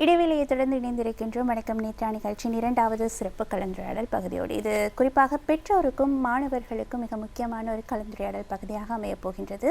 இடைவெளியை தொடர்ந்து இணைந்திருக்கின்றோம். வணக்கம் நேற்றான நிகழ்ச்சியின் இரண்டாவது சிறப்பு கலந்துரையாடல் பகுதியோடு இது குறிப்பாக பெற்றோருக்கும் மாணவர்களுக்கும் மிக முக்கியமான ஒரு கலந்துரையாடல் பகுதியாக அமையப் போகின்றது.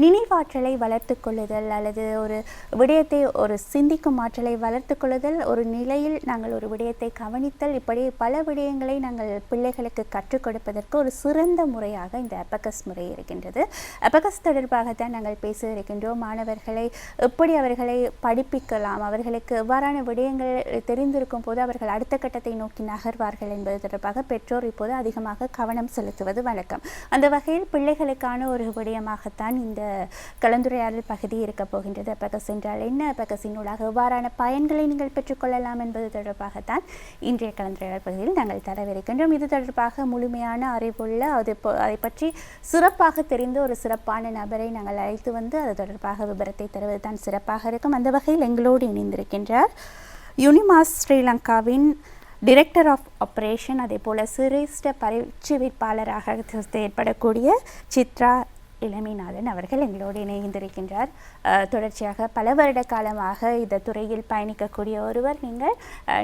நினைவாற்றலை வளர்த்துக் கொள்ளுதல் அல்லது ஒரு விடயத்தை ஒரு சிந்திக்கும் ஆற்றலை வளர்த்துக் கொள்ளுதல், ஒரு நிலையில் நாங்கள் ஒரு விடயத்தை கவனித்தல், இப்படி பல விடயங்களை நாங்கள் பிள்ளைகளுக்கு கற்றுக் கொடுப்பதற்கு ஒரு சிறந்த முறையாக இந்த அபகஸ் முறை இருக்கின்றது. அபகஸ் தொடர்பாகத்தான் நாங்கள் பேச இருக்கின்றோம். மாணவர்களை எப்படி அவர்களை படிப்பிக்கலாம், அவர்களுக்கு எவ்வாறான விடயங்கள் தெரிந்திருக்கும் போது அவர்கள் அடுத்த கட்டத்தை நோக்கி நகர்வார்கள் என்பது தொடர்பாக பெற்றோர் இப்போது அதிகமாக கவனம் செலுத்துவது வழக்கம். அந்த வகையில் பிள்ளைகளுக்கான ஒரு விடயமாகத்தான் இந்த கலந்துரையாடல் பகுதி இருக்கப் போகின்றது. அபகஸ் என்றால் என்ன, அபகஸினூடாக எவ்வாறான பயன்களை நீங்கள் பெற்றுக்கொள்ளலாம் என்பது தொடர்பாகத்தான் இன்றைய கலந்துரையாடல் பகுதியில் நாங்கள் தரவிருக்கின்றோம். இது தொடர்பாக முழுமையான அறிவுள்ள அதை பற்றி சிறப்பாக தெரிந்த ஒரு சிறப்பான நபரை நாங்கள் அழைத்து வந்து அது தொடர்பாக விபரத்தை தருவது தான் சிறப்பாக இருக்கும். அந்த வகையில் எங்களோடு இணைந்திருக்கின்றார் யூனிமாஸ் ஸ்ரீலங்காவின் டைரக்டர் ஆஃப் ஆப்ரேஷன், அதே போல சிரேஷ்ட பயிற்சிவிப்பாளராக செயற்படக்கூடிய சித்ரா இளமைநாதன் அவர்கள் எங்களோடு இணைந்திருக்கின்றார். தொடர்ச்சியாக பல வருட காலமாக இந்த துறையில் பயணிக்கக்கூடிய ஒருவர். நீங்கள்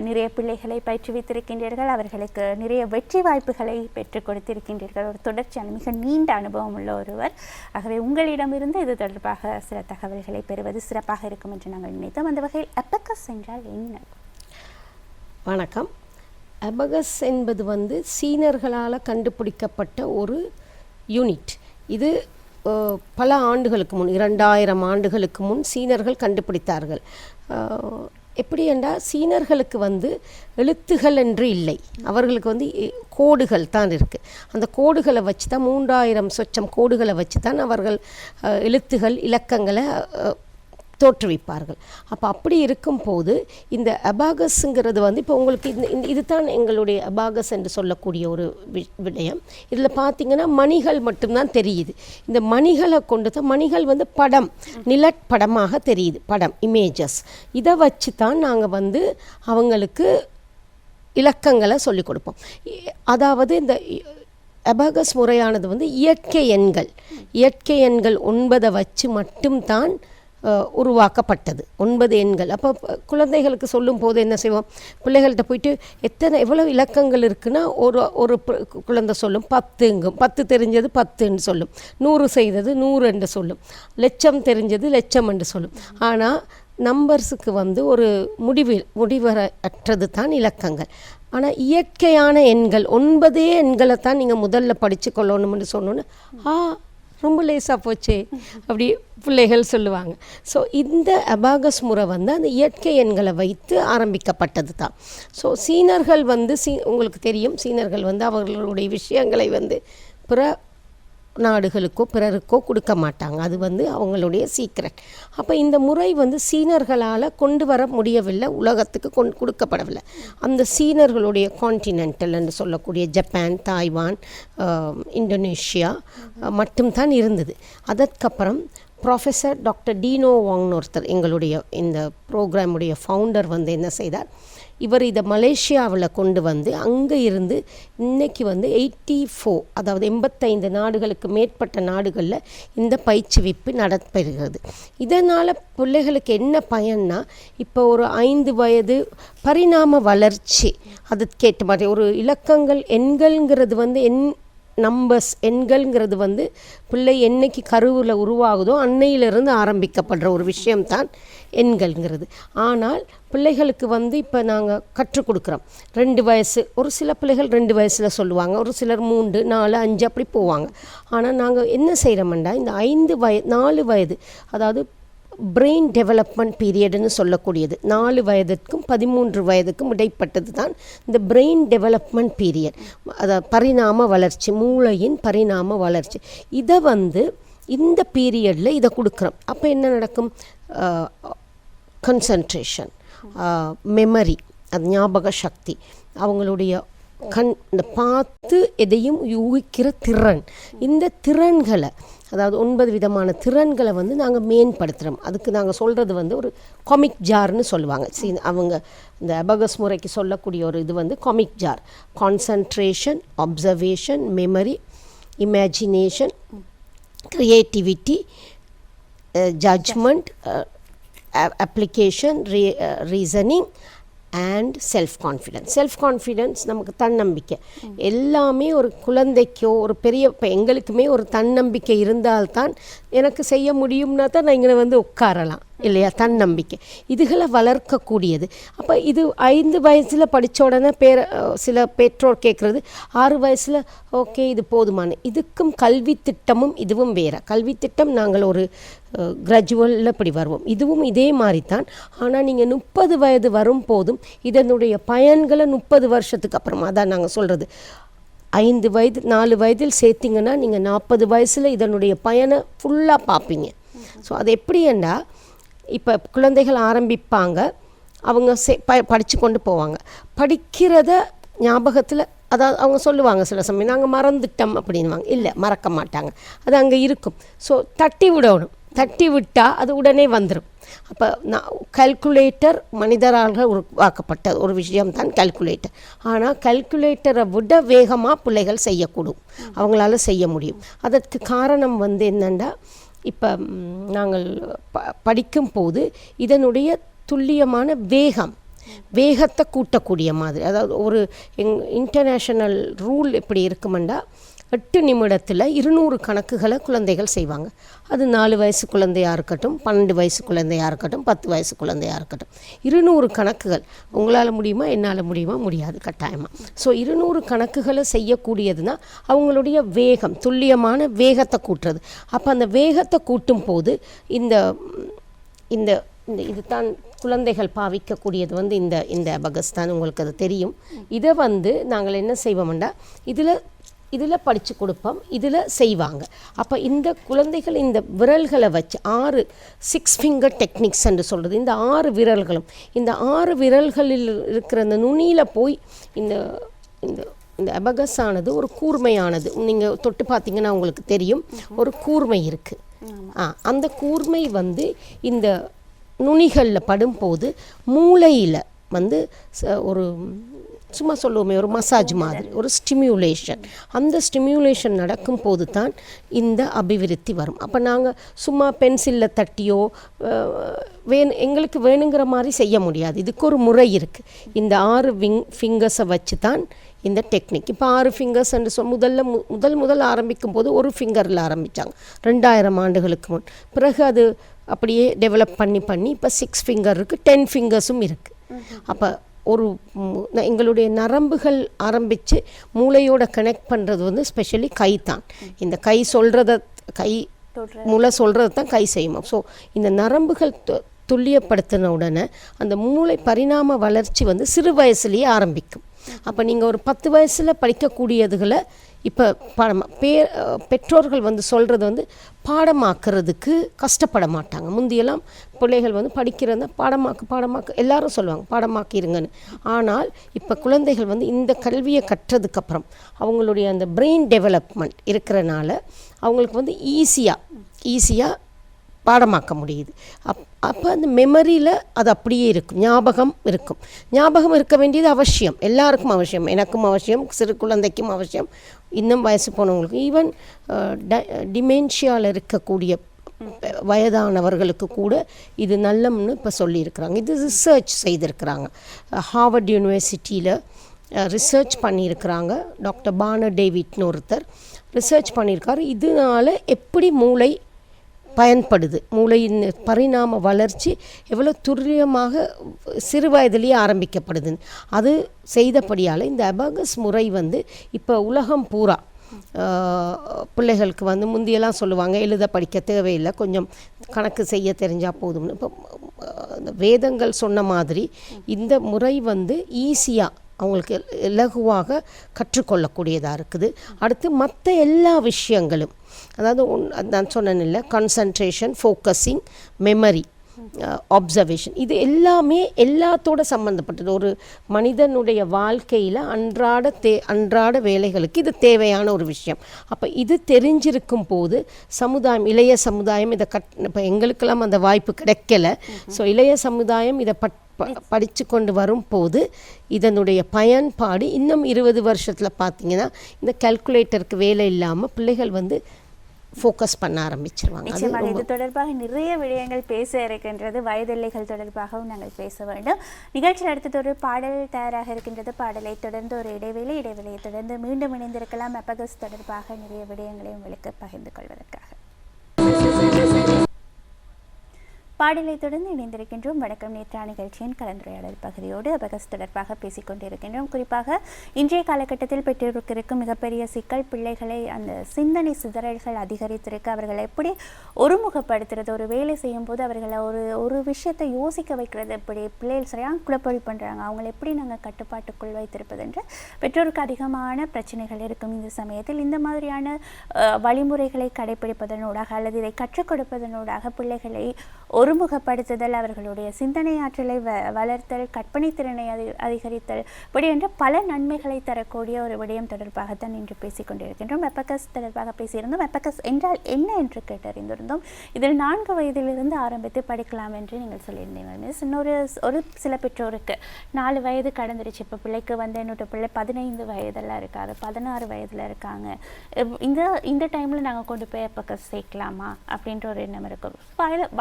நிறைய பிள்ளைகளை பயிற்றுவித்திருக்கின்றீர்கள், அவர்களுக்கு நிறைய வெற்றி வாய்ப்புகளை பெற்றுக் கொடுத்திருக்கின்றீர்கள். ஒரு தொடர்ச்சியான மிக நீண்ட அனுபவம் உள்ள ஒருவர். ஆகவே உங்களிடமிருந்து இது தொடர்பாக சில தகவல்களை பெறுவது சிறப்பாக இருக்கும் என்று நாங்கள் நினைத்தோம். அந்த வகையில் அபகஸ் என்றால் என்ன? வணக்கம். அபகஸ் என்பது சீனர்களால் கண்டுபிடிக்கப்பட்ட ஒரு யூனிட். இது பல ஆண்டுகளுக்கு முன், 2000 ஆண்டுகளுக்கு முன் சீனர்கள் கண்டுபிடித்தார்கள். எப்படி என்றால், சீனர்களுக்கு எழுத்துகள் என்று இல்லை, அவர்களுக்கு கோடுகள் தான் இருக்குது. அந்த கோடுகளை வச்சு தான் 3000 சொச்சம் கோடுகளை வச்சு தான் அவர்கள் எழுத்துகள் இலக்கங்களை தோற்றுவிப்பார்கள். அப்போ அப்படி இருக்கும்போது இந்த அபாகஸுங்கிறது இப்போ உங்களுக்கு இது தான் எங்களுடைய அபாகஸ் என்று சொல்லக்கூடிய ஒரு விடயம். இதில் பார்த்திங்கன்னா மணிகள் மட்டும்தான் தெரியுது. இந்த மணிகளை கொண்டு தான் மணிகள் படம், நிலப்படமாக தெரியுது, படம், இமேஜஸ். இதை வச்சு தான் நாங்கள் அவங்களுக்கு இலக்கங்களை சொல்லிக் கொடுப்போம். அதாவது இந்த அபாகஸ் முறையானது இயற்கை எண்கள் 9 வச்சு மட்டும்தான் உருவாக்கப்பட்டது. 9 எண்கள். அப்போ குழந்தைகளுக்கு சொல்லும் போது என்ன செய்வோம், பிள்ளைகள்கிட்ட போயிட்டு எவ்வளவு இலக்கங்கள் இருக்குன்னா ஒரு குழந்தை சொல்லும் 10, 10 தெரிஞ்சது 10 சொல்லும், 100 செய்தது 100 என்று சொல்லும், லட்சம் தெரிஞ்சது லட்சம் என்று சொல்லும். ஆனால் நம்பர்ஸுக்கு ஒரு முடிவற்றது தான் இலக்கங்கள். ஆனால் இயற்கையான எண்கள் 9 எண்களை தான் நீங்கள் முதல்ல படித்து கொள்ளணும்னு சொன்னோன்னு ரொம்ப லேசாக போச்சே அப்படி பிள்ளைகள் சொல்லுவாங்க. ஸோ இந்த அபாகஸ் முறை அந்த இயற்கை எண்களை வைத்து ஆரம்பிக்கப்பட்டது தான். ஸோ சீனர்கள் உங்களுக்கு தெரியும், சீனர்கள் அவர்களுடைய விஷயங்களை பிற நாடுகளுக்கோ பிறருக்கோ கொடுக்க மாட்டாங்க. அது அவங்களுடைய சீக்ரெட். அப்போ இந்த முறை சீனர்களால் கொண்டு வர முடியவில்லை, உலகத்துக்கு கொடுக்கப்படவில்லை. அந்த சீனர்களுடைய கான்டினென்டல் என்று சொல்லக்கூடிய ஜப்பான், தாய்வான், இந்தோனேஷியா மட்டும்தான் இருந்தது. அதற்கப்புறம் ப்ரொஃபஸர் டாக்டர் டீனோ வாங்னு ஒருத்தர், எங்களுடைய இந்த ப்ரோக்ராமுடைய ஃபவுண்டர் என்ன செய்தார், இவர் இதை மலேசியாவில் கொண்டு அங்கே இருந்து இன்றைக்கி 84, அதாவது 85 நாடுகளுக்கு மேற்பட்ட நாடுகளில் இந்த பயிற்சிவிப்பு நடப்பெறுகிறது. இதனால் பிள்ளைகளுக்கு என்ன பயன்னா, இப்போ ஒரு 5 வயது பரிணாம வளர்ச்சி, அதுக்கேற்ற மாதிரி ஒரு இலக்கங்கள் எண்கள்ங்கிறது நம்பர்ஸ், எண்கள்ங்கிறது பிள்ளை என்னைக்கு கருவில் உருவாகுதோ அன்னையிலிருந்து ஆரம்பிக்கப்படுற ஒரு விஷயம்தான் எண்கள்ங்கிறது. ஆனால் பிள்ளைகளுக்கு இப்போ நாங்கள் கற்றுக் கொடுக்குறோம். 2 வயசு, ஒரு சில பிள்ளைகள் 2 வயசில் சொல்லுவாங்க, ஒரு சிலர் 3, 4, 5 அப்படி போவாங்க. ஆனால் நாங்கள் என்ன செய்கிறோம்னா, இந்த 4 வயது, அதாவது பிரெயின் டெவலப்மெண்ட் பீரியடுன்னு சொல்லக்கூடியது, 4 வயதுக்கும் 13 வயதுக்கும் இடைப்பட்டது தான் இந்த பிரெயின் டெவலப்மெண்ட் பீரியட். அதாவது பரிணாம வளர்ச்சி, மூளையின் பரிணாம வளர்ச்சி. இதை இந்த பீரியடில் இதை கொடுக்குறோம். அப்போ என்ன நடக்கும், கான்சன்ட்ரேஷன், மெமரி, அது ஞாபக சக்தி, அவங்களுடைய இந்த பார்த்து எதையும் யூகிக்கிற திறன், இந்த திறன்களை, அதாவது 9 விதமான திறன்களை நாங்கள் மேம்படுத்துகிறோம். அதுக்கு நாங்கள் சொல்கிறது ஒரு காமிக் ஜார்னு சொல்லுவாங்க. அவங்க இந்த அபகஸ் முறைக்கு சொல்லக்கூடிய ஒரு இது comic jar. Concentration, observation, memory, imagination, creativity, judgement, application, reasoning and self confidence நமக்கு தன்னம்பிக்கை எல்லாமே ஒரு குழந்தைக்கோ ஒரு பெரிய இப்போ எங்களுக்குமே ஒரு தன்னம்பிக்கை இருந்தால்தான் எனக்கு செய்ய முடியும்னா தான் நான் இங்கே வந்து உட்காரலாம் இல்லையா. தன்னம்பிக்கை இதுகளை வளர்க்கக்கூடியது. அப்போ இது 5 வயசில் படித்த உடனே சில பெற்றோர் கேட்குறது 6 வயசில் ஓகே இது போதுமான. இதுக்கும் கல்வி திட்டமும் இதுவும் வேறு. கல்வி திட்டம் நாங்கள் ஒரு கிராஜுவலில் இப்படி வருவோம். இதுவும் இதே மாதிரி தான். ஆனால் நீங்கள் 30 வயது வரும் போதும் இதனுடைய பயன்களை 30 வருஷத்துக்கு அப்புறமா தான் நாங்கள் சொல்கிறது. 5 வயது 4 வயதில் சேர்த்திங்கன்னா நீங்கள் 40 வயசில் இதனுடைய பயனை ஃபுல்லாக பார்ப்பீங்க. ஸோ அது எப்படின்னா இப்போ குழந்தைகள் ஆரம்பிப்பாங்க, அவங்க படித்து கொண்டு போவாங்க. படிக்கிறத ஞாபகத்தில் அதாவது அவங்க சொல்லுவாங்க சில சமயம் நாங்கள் மறந்துட்டோம் அப்படின்வாங்க. இல்லை, மறக்க மாட்டாங்க, அது அங்கே இருக்கும். ஸோ தட்டி விடணும். தட்டி விட்டால் அது உடனே வந்துடும். அப்போ கல்குலேட்டர் மனிதரால் உருவாக்கப்பட்ட ஒரு விஷயம்தான் கல்குலேட்டர். ஆனால் கல்குலேட்டரை விட வேகமாக பிள்ளைகள் செய்யக்கூடும், அவங்களால செய்ய முடியும். அதற்கு காரணம் வந்து என்னென்னா இப்போ நாங்கள் படிக்கும் போது இதனுடைய துல்லியமான வேகத்தை கூட்டக்கூடிய மாதிரி, அதாவது ஒரு இன்டர்நேஷ்னல் ரூல் எப்படி இருக்குமெண்டா 8 நிமிடத்தில் 200 கணக்குகளை குழந்தைகள் செய்வாங்க. அது 4 வயசு குழந்தையாக இருக்கட்டும், 12 வயசு குழந்தையாக இருக்கட்டும், 10 வயசு குழந்தையாக இருக்கட்டும், 200 கணக்குகள் உங்களால் முடியுமா, என்னால் முடியுமா, முடியாது கட்டாயமாக. ஸோ 200 கணக்குகளை செய்யக்கூடியதுன்னா அவங்களுடைய வேகம், துல்லியமான வேகத்தை கூட்டுறது. அப்போ அந்த வேகத்தை கூட்டும் போது இந்த இந்த இது தான் குழந்தைகள் பாவிக்கக்கூடியது வந்து இந்த அபகஸ் தான். உங்களுக்கு அது தெரியும். இதை வந்து நாங்கள் என்ன செய்வோம்னா இதில் படித்து கொடுப்போம், இதில் செய்வாங்க. அப்போ இந்த குழந்தைகள் இந்த விரல்களை வச்சு 6 ஃபிங்கர் டெக்னிக்ஸ் என்று சொல்கிறது. இந்த 6 விரல்களும் இந்த 6 விரல்களில் இருக்கிற அந்த நுனியில் போய் இந்த இந்த இந்த அபகஸ் ஆனது ஒரு கூர்மையானது. நீங்கள் தொட்டு பார்த்தீங்கன்னா உங்களுக்கு தெரியும், ஒரு கூர்மை இருக்குது. அந்த கூர்மை வந்து இந்த நுனிகளில் படும்போது மூளையில் வந்து ஒரு சும்மா சொல்லுவோமே ஒரு மசாஜ் மாதிரி ஒரு ஸ்டிமியூலேஷன், அந்த ஸ்டிமியூலேஷன் நடக்கும் போது தான் இந்த அபிவிருத்தி வரும். அப்போ நாங்கள் சும்மா பென்சிலில் தட்டியோ எங்களுக்கு வேணுங்கிற மாதிரி செய்ய முடியாது. இதுக்கு ஒரு முறை இருக்குது. இந்த 6 ஃபிங்கர்ஸை வச்சு தான் இந்த டெக்னிக். இப்போ 6 ஃபிங்கர்ஸ் என்று முதல் ஆரம்பிக்கும் போது ஒரு ஃபிங்கரில் ஆரம்பித்தாங்க 2000 ஆண்டுகளுக்கு முன். பிறகு அது அப்படியே டெவலப் பண்ணி இப்போ 6 ஃபிங்கர் இருக்குது, 10 ஃபிங்கர்ஸும் இருக்குது. அப்போ எங்களுடைய நரம்புகள் ஆரம்பித்து மூளையோட கனெக்ட் பண்ணுறது வந்து ஸ்பெஷலி கை தான். இந்த கை மூளை சொல்கிறது தான் கை செய்யுமா. ஸோ இந்த நரம்புகள் துல்லியப்படுத்தின உடனே அந்த மூளை பரிணாம வளர்ச்சி வந்து சிறு வயசுலேயே ஆரம்பிக்கும். அப்போ நீங்கள் ஒரு 10 வயசில் படிக்கக்கூடியதுகளை இப்போ பெற்றோர்கள் வந்து சொல்கிறது வந்து பாடமாக்குறதுக்கு கஷ்டப்பட மாட்டாங்க. முந்தியெல்லாம் பிள்ளைகள் வந்து படிக்கிறத பாடமாக்கு எல்லாரும் சொல்லுவாங்க பாடமாக்கிருங்கன்னு. ஆனால் இப்போ குழந்தைகள் வந்து இந்த கல்வியை கற்றதுக்கப்புறம் அவங்களுடைய அந்த பிரெயின் டெவலப்மெண்ட் இருக்கிறனால அவங்களுக்கு வந்து ஈஸியாக பாடமாக்க முடியுது. அப்போ அந்த மெமரியில் அது அப்படியே இருக்கும், ஞாபகம் இருக்க வேண்டியது அவசியம், எல்லாருக்கும் அவசியம், எனக்கும் அவசியம், சிறு குழந்தைக்கும் அவசியம், இன்னும் வயசு போனவங்களுக்கு, ஈவன் டிமென்ஷியாவில் இருக்கக்கூடிய வயதானவர்களுக்கு கூட இது நல்லம்னு இப்போ சொல்லியிருக்கிறாங்க. இது ரிசர்ச் செய்திருக்கிறாங்க. ஹார்வர்ட் யூனிவர்சிட்டியில் ரிசர்ச் பண்ணியிருக்கிறாங்க. டாக்டர் பானர் டேவிட்னு ஒருத்தர் ரிசர்ச் பண்ணியிருக்காரு. இதனால் எப்படி மூளை பயன்படுது, மூளையின் பரிணாம வளர்ச்சி எவ்வளோ துல்லியமாக சிறு வயதிலேயே ஆரம்பிக்கப்படுதுன்னு அது செய்தபடியால் இந்த அபகஸ் முறை வந்து இப்போ உலகம் பூரா பிள்ளைகளுக்கு வந்து முந்தியெல்லாம் சொல்லுவாங்க எழுத படிக்க தேவையில்லை, கொஞ்சம் கணக்கு செய்ய தெரிஞ்சால் போதும்னு. இப்போ வேதங்கள் சொன்ன மாதிரி இந்த முறை வந்து ஈஸியாக அவங்களுக்கு இலகுவாக கற்றுக்கொள்ளக்கூடியதாக இருக்குது. அடுத்து மற்ற எல்லா விஷயங்களும், அதாவது நான் சொன்னேன் இல்லை, கான்சன்ட்ரேஷன், ஃபோக்கஸிங், மெமரி, அப்சர்வேஷன், இது எல்லாமே எல்லாத்தோட சம்மந்தப்பட்டது. ஒரு மனிதனுடைய வாழ்க்கையில் அன்றாட வேலைகளுக்கு இது தேவையான ஒரு விஷயம். அப்போ இது தெரிஞ்சிருக்கும் போது சமுதாயம், இளைய சமுதாயம் இதை இப்போ எங்களுக்கெல்லாம் அந்த வாய்ப்பு கிடைக்கல. ஸோ இளைய சமுதாயம் இதை படித்து கொண்டு வரும்போது இதனுடைய பயன்பாடு இன்னும் 20 வருஷத்தில் பார்த்திங்கன்னா இந்த கால்குலேட்டருக்கு வேலை இல்லாமல் பிள்ளைகள் வந்து ஃபோக்கஸ் பண்ண ஆரம்பிச்சிருவாங்க. நிச்சயமாக இது தொடர்பாக நிறைய விடயங்கள் பேச இருக்கின்றது. வயதெல்லைகள் தொடர்பாகவும் நாங்கள் பேச வேண்டும். நிகழ்ச்சியில் அடுத்தது ஒரு பாடல் தயாராக இருக்கின்றது. பாடலை தொடர்ந்து ஒரு இடைவெளியை தொடர்ந்து மீண்டும் இணைந்திருக்கலாம். அபகஸ் தொடர்பாக நிறைய விடயங்களை உங்களுக்கு பகிர்ந்து கொள்வதற்காக. பாடலை தொடர்ந்து இணைந்திருக்கின்றோம். வணக்கம் நேத்ரா நிகழ்ச்சியின் கலந்துரையாடல் பகுதியோடு அபகஸ் தொடர்பாக பேசிக் கொண்டிருக்கின்றோம். குறிப்பாக இன்றைய காலகட்டத்தில் பெற்றோருக்கு இருக்கும் மிகப்பெரிய சிக்கல், பிள்ளைகளை அந்த சிந்தனை சிதறல்கள் அதிகரித்திருக்கு. அவர்களை எப்படி ஒருமுகப்படுத்துறது, ஒரு வேலை செய்யும் போது அவர்களை ஒரு விஷயத்தை யோசிக்க வைக்கிறது, எப்படி பிள்ளைகள் சரியாக குழப்படி பண்ணுறாங்க, அவங்களை எப்படி நாங்கள் கட்டுப்பாட்டுக்குள் வைத்திருப்பது என்று பெற்றோருக்கு அதிகமான பிரச்சனைகள் இருக்கும். இந்த சமயத்தில் இந்த மாதிரியான வழிமுறைகளை கடைபிடிப்பதனூடாக அல்லது இதை கற்றுக் கொடுப்பதனூடாக பிள்ளைகளை ஒருமுகப்படுத்துதல், அவர்களுடைய சிந்தனை ஆற்றலை வளர்த்தல், கற்பனை திறனை அதிகரித்தல், இப்படி என்ற பல நன்மைகளை தரக்கூடிய ஒரு விடயம் தொடர்பாகத்தான் இன்று பேசிக் கொண்டிருக்கின்றோம். வெப்பகஸ் தொடர்பாக பேசியிருந்தோம். வெப்பகஸ் என்றால் என்ன என்று கேட்டறிந்திருந்தோம். இதில் 4 வயதிலிருந்து ஆரம்பித்து படிக்கலாம் என்று நீங்கள் சொல்லியிருந்தீங்க மிஸ். ஒரு சில பெற்றோருக்கு 4 வயது கடந்துருச்சு. இப்போ பிள்ளைக்கு வந்து என்னோட பிள்ளை 15 வயதெல்லாம் இருக்காது, 16 வயதில் இருக்காங்க. இந்த டைமில் நாங்கள் கொண்டு போய் வெப்பகஸ் சேர்க்கலாமா அப்படின்ற ஒரு எண்ணம் இருக்கும்.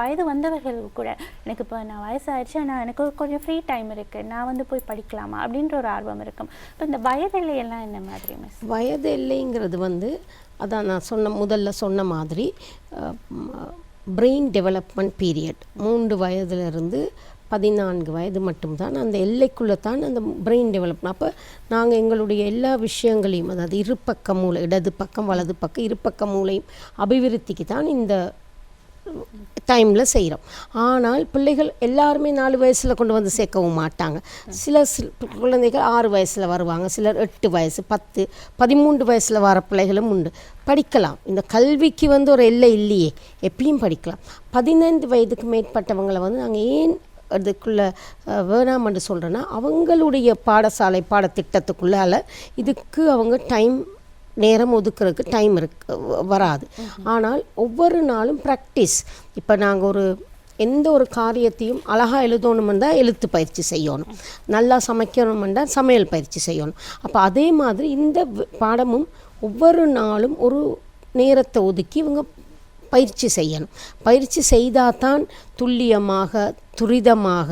வயது வந்தவர்களுக்கு கூட எனக்கு இப்போ நான் வயசாகிடுச்சு, ஆனால் எனக்கு கொஞ்சம் ஃப்ரீ டைம் இருக்குது, நான் வந்து போய் படிக்கலாமா அப்படின்ற ஒரு ஆர்வம் இருக்கும். இப்போ இந்த வயது எல்லையெல்லாம் என்ன மாதிரி மிஸ்? வயது எல்லைங்கிறது வந்து அதான் நான் முதல்ல சொன்ன மாதிரி பிரெயின் டெவலப்மெண்ட் பீரியட் 3 வயதுலேருந்து 14 வயது மட்டும்தான். அந்த எல்லைக்குள்ளே தான் அந்த பிரெயின் டெவலப்மெண்ட். அப்போ நாங்கள் எங்களுடைய எல்லா விஷயங்களையும், அதாவது இருபக்க மூளை, இடது பக்கம் வலது பக்கம் இருபக்க மூளையும் அபிவிருத்திக்கு தான் இந்த டைமில் செய்கிறோம். ஆனால் பிள்ளைகள் எல்லாருமே 4 வயசில் கொண்டு வந்து சேர்க்கவும் மாட்டாங்க. சில குழந்தைகள் 6 வயசில் வருவாங்க, சிலர் 8 வயசு 10 13 வயசில் வர பிள்ளைகளும் உண்டு. படிக்கலாம். இந்த கல்விக்கு வந்து ஒரு எல்லை இல்லையே, எப்பயும் படிக்கலாம். 15 வயதுக்கு மேற்பட்டவங்களை வந்து நாங்கள் ஏன் அதுக்குள்ளே வேணாம்னு சொல்கிறேன்னா, அவங்களுடைய பாடசாலை பாடத்திட்டத்துக்குள்ளால் இதுக்கு அவங்க நேரம் ஒதுக்குறதுக்கு டைம் வராது. ஆனால் ஒவ்வொரு நாளும் ப்ராக்டிஸ். இப்போ நாங்கள் எந்த ஒரு காரியத்தையும் அழகாக எழுதணுமெண்டா எழுத்து பயிற்சி செய்யணும், நல்லா சமைக்கணுமெண்டா சமையல் பயிற்சி செய்யணும். அப்போ அதே மாதிரி இந்த பாடமும் ஒவ்வொரு நாளும் ஒரு நேரத்தை ஒதுக்கி இவங்க பயிற்சி செய்யணும். பயிற்சி செய்தால் தான் துல்லியமாக துரிதமாக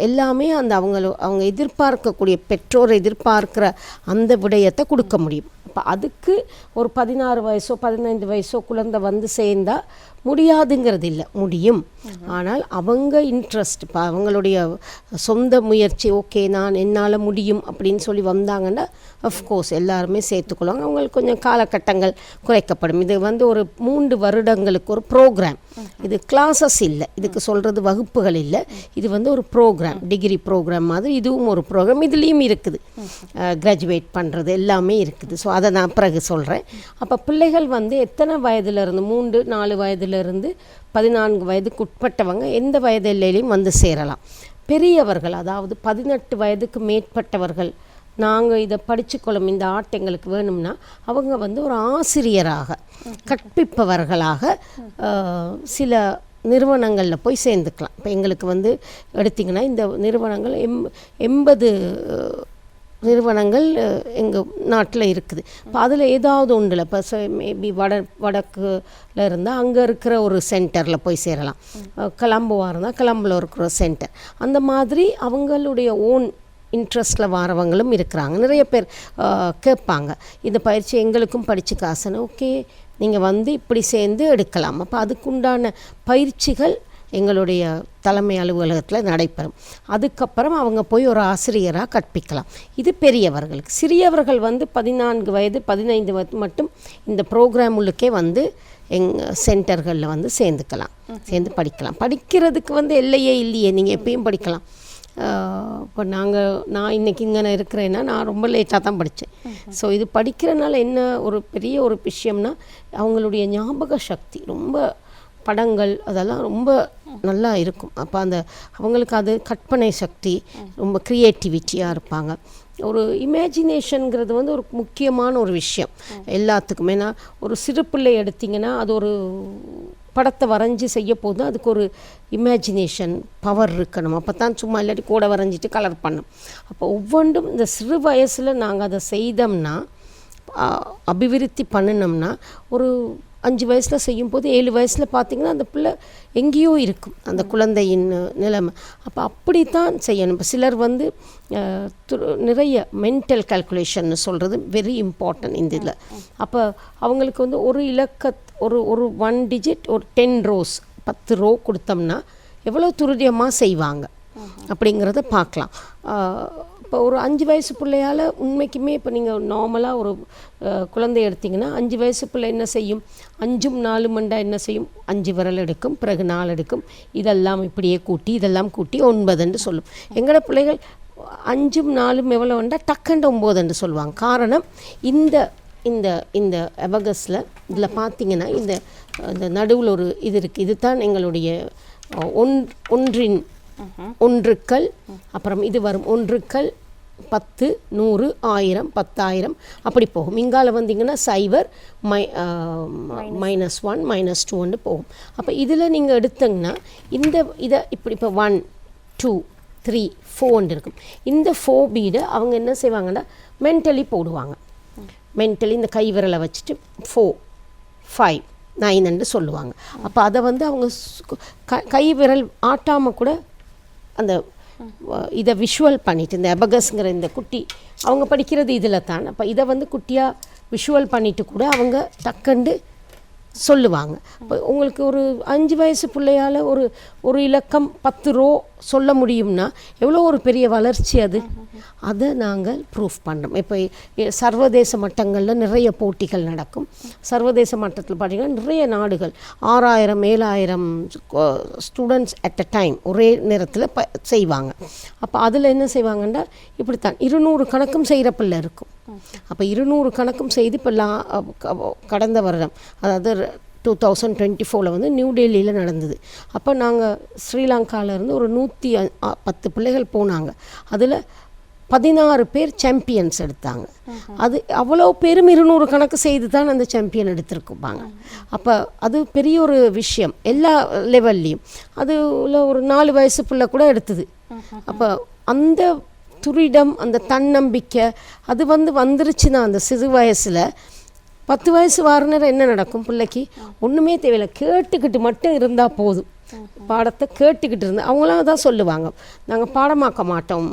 எல்லாமே அந்த அவங்க எதிர்பார்க்கக்கூடிய பெற்றோர் எதிர்பார்க்கிற அந்த விடயத்தை கொடுக்க முடியும். அப்போ அதுக்கு ஒரு 16 வயசோ 15 வயசோ குழந்தை வந்து சேர்ந்தால் முடியாதுங்கிறது இல்லை, முடியும். ஆனால் அவங்க இன்ட்ரெஸ்ட், இப்போ அவங்களுடைய சொந்த முயற்சி, ஓகே நான் என்னால் முடியும் அப்படின்னு சொல்லி வந்தாங்கன்னா அஃப்கோர்ஸ் எல்லாருமே சேர்த்துக்கொள்வாங்க. அவங்களுக்கு கொஞ்சம் காலகட்டங்கள் குறைக்கப்படும். இது வந்து ஒரு 3 வருடங்களுக்கு ஒரு ப்ரோக்ராம். இது கிளாஸஸ் இல்லை, இதுக்கு சொல்கிறது வகுப்புகள் இல்லை. இது வந்து ஒரு ப்ரோக்ராம், டிகிரி ப்ரோக்ராம் மாதிரி இதுவும் ஒரு ப்ரோக்ராம். இதுலேயும் இருக்குது கிராஜுவேட் பண்ணுறது எல்லாமே இருக்குது. ஸோ அதை நான் பிறகு சொல்கிறேன். அப்போ பிள்ளைகள் வந்து எத்தனை வயதுலேருந்து 3-4 வயதுலேருந்து 14 வயதுக்கு உட்பட்டவங்க எந்த வயது எல்லையிலையும் வந்து சேரலாம். பெரியவர்கள், அதாவது 18 வயதுக்கு மேற்பட்டவர்கள், நாங்கள் இதை படிச்சுக்கொள்ளும் இந்த ஆர்ட் எங்களுக்கு வேணும்னா அவங்க வந்து ஒரு ஆசிரியராக கற்பிப்பவர்களாக சில நிறுவனங்களில் போய் சேர்ந்துக்கலாம். இப்போ எங்களுக்கு வந்து எடுத்திங்கன்னா இந்த நிறுவனங்கள் 80 நிறுவனங்கள் எங்கள் நாட்டில் இருக்குது. இப்போ அதில் ஏதாவது ஒன்றில் இப்போ மேபி வடக்குல இருந்தால் அங்கே இருக்கிற ஒரு சென்டரில் போய் சேரலாம். கொலம்போவாக இருந்தால் கொலம்பில் இருக்கிற சென்டர். அந்த மாதிரி அவங்களுடைய ஓன் இன்ட்ரெஸ்ட்டில் வரவங்களும் இருக்கிறாங்க. நிறைய பேர் கேட்பாங்க, இந்த பயிற்சி எங்களுக்கும் படித்து காசுன்னு. ஓகே, நீங்கள் வந்து இப்படி சேர்ந்து எடுக்கலாம். அப்போ அதுக்குண்டான பயிற்சிகள் எங்களுடைய தலைமை அலுவலகத்தில் நடைபெறும். அதுக்கப்புறம் அவங்க போய் ஒரு ஆசிரியராக கற்பிக்கலாம். இது பெரியவர்களுக்கு. சிறியவர்கள் வந்து 14 வயது 15 வயது மட்டும் இந்த ப்ரோக்ராம் உள்ளுக்கே வந்து சென்டர்களில் வந்து சேர்ந்து படிக்கலாம். படிக்கிறதுக்கு வந்து எல்லையே இல்லையே, நீங்கள் எப்பயும் படிக்கலாம். இப்போ நான் இன்றைக்கி இங்கே இருக்கிறேன்னா நான் ரொம்ப லேட்டாக தான் படித்தேன். ஸோ இது படிக்கிறனால என்ன ஒரு பெரிய ஒரு விஷயம்னா, அவங்களுடைய ஞாபக சக்தி, ரொம்ப படங்கள் அதெல்லாம் ரொம்ப நல்லா இருக்கும். அப்போ அவங்களுக்கு அது கற்பனை சக்தி, ரொம்ப க்ரியேட்டிவிட்டியாக இருப்பாங்க. ஒரு இமேஜினேஷனுங்கிறது வந்து ஒரு முக்கியமான ஒரு விஷயம் எல்லாத்துக்குமே. நான் ஒரு சிறு பிள்ளை எடுத்திங்கன்னா அது ஒரு படத்தை வரைஞ்சி செய்ய போதும், அதுக்கு ஒரு இமேஜினேஷன் பவர் இருக்கணும். அப்போ தான் சும்மா இல்லாட்டி கூட வரைஞ்சிட்டு கலர் பண்ணணும். அப்போ ஒவ்வொன்றும் இந்த சிறு வயசில் நாங்கள் அதை செய்தோம்னா அபிவிருத்தி பண்ணினோம்னா ஒரு 5 வயசில் செய்யும்போது 7 வயசில் பார்த்திங்கன்னா அந்த பிள்ளை எங்கேயோ இருக்கும் அந்த குழந்தையின் நிலைமை. அப்போ அப்படித்தான் செய்யணும். இப்போ சிலர் வந்து நிறைய மென்டல் கால்குலேஷன் சொல்கிறது வெரி இம்பார்ட்டன்ட் இந்த இதில். அப்போ அவங்களுக்கு வந்து ஒரு ஒரு 1 டிஜிட் ஒரு 10 ரோஸ் 10 ரோ கொடுத்தோம்னா எவ்வளோ துரிதமாக செய்வாங்க அப்படிங்கிறத பார்க்கலாம். இப்போ ஒரு 5 வயசு பிள்ளையால் உண்மைக்குமே இப்போ நீங்கள் நார்மலாக ஒரு குழந்தை எடுத்திங்கன்னா 5 வயசு பிள்ளை என்ன செய்யும், 5ம் 4 மண்டா என்ன செய்யும், 5 விரல் எடுக்கும், பிறகு 4 எடுக்கும், இதெல்லாம் இப்படியே கூட்டி இதெல்லாம் கூட்டி 9 சொல்லும். எங்களோட பிள்ளைகள் 5ம் 4ம் எவ்வளோ வேண்டா டக்குண்டு 9 சொல்லுவாங்க. காரணம் இந்த இந்த இந்த அபகஸில் இதில் பார்த்தீங்கன்னா இந்த நடுவில் ஒரு இது இருக்குது. இது தான் எங்களுடைய ஒன்றின் ஒன்றுக்கள், அப்புறம் இது வரும் ஒன்றுக்கள் 10, 100, 1000, 10,000 அப்படி போகும். இங்கால வந்தீங்கன்னா 0, -1, -2 போகும். அப்போ இதில் நீங்கள் எடுத்தீங்கன்னா இதை இப்படி இப்போ 1, 2, 3, 4 இருக்கும். இந்த 4 பீடை அவங்க என்ன செய்வாங்கன்னா மென்டலி போடுவாங்க. மென்டலி இந்த கை விரலை வச்சுட்டு 4, 5, 9 சொல்லுவாங்க. அப்போ அதை வந்து அவங்க கை விரல் ஆட்டாமல் கூட அந்த இதை விஷுவல் பண்ணிவிட்டு இந்த அபகஸ்ங்கிற இந்த குட்டி அவங்க படிக்கிறது இதில் தான். அப்போ இதை வந்து குட்டியாக விஷுவல் பண்ணிவிட்டு கூட அவங்க டக்குண்டு சொல்லுவாங்க. இப்போ உங்களுக்கு ஒரு 5 வயசு பிள்ளையால் ஒரு இலக்கம் 10 ரோ சொல்ல முடியும்னா எவ்வளோ ஒரு பெரிய வளர்ச்சி அது. அதை நாங்கள் ப்ரூஃப் பண்ணுறோம். இப்போ சர்வதேச மட்டங்களில் நிறைய போட்டிகள் நடக்கும். சர்வதேச மட்டத்தில் பார்த்திங்கன்னா நிறைய நாடுகள் 6000 7,000 ஸ்டூடெண்ட்ஸ் அட் அ டைம் ஒரே நேரத்தில் செய்வாங்க. அப்போ அதில் என்ன செய்வாங்கன்னா இப்படித்தான் 200 கணக்கும் செய்கிற பிள்ளை இருக்கும். அப்போ 200 கணக்கும் செய்து இப்போ கடந்த வருடம் அதாவது 2024 வந்து நியூ டெல்லியில் நடந்தது. அப்போ நாங்கள் ஸ்ரீலங்காவிலேருந்து ஒரு 110 பிள்ளைகள் போனாங்க. அதில் 16 பேர் சாம்பியன்ஸ் எடுத்தாங்க. அது அவ்வளோ பேரும் 200 கணக்கு செய்து தான் அந்த சாம்பியன் எடுத்திருக்குப்பாங்க. அப்போ அது பெரிய ஒரு விஷயம் எல்லா லெவல்லையும். அதில் ஒரு 4 வயசு பிள்ளை கூட எடுத்தது. அப்போ அந்த துரிடம் அந்த தன்னம்பிக்கை அது வந்துருச்சுன்னா அந்த சிறு வயசில் 10 வயசு வார நேரம் என்ன நடக்கும் பிள்ளைக்கு ஒன்றுமே தேவையில்லை, கேட்டுக்கிட்டு மட்டும் இருந்தால் போதும். பாடத்தை கேட்டுக்கிட்டு இருந்தால் அவங்களாம் தான் சொல்லுவாங்க, நாங்கள் பாடமாக்க மாட்டோம்,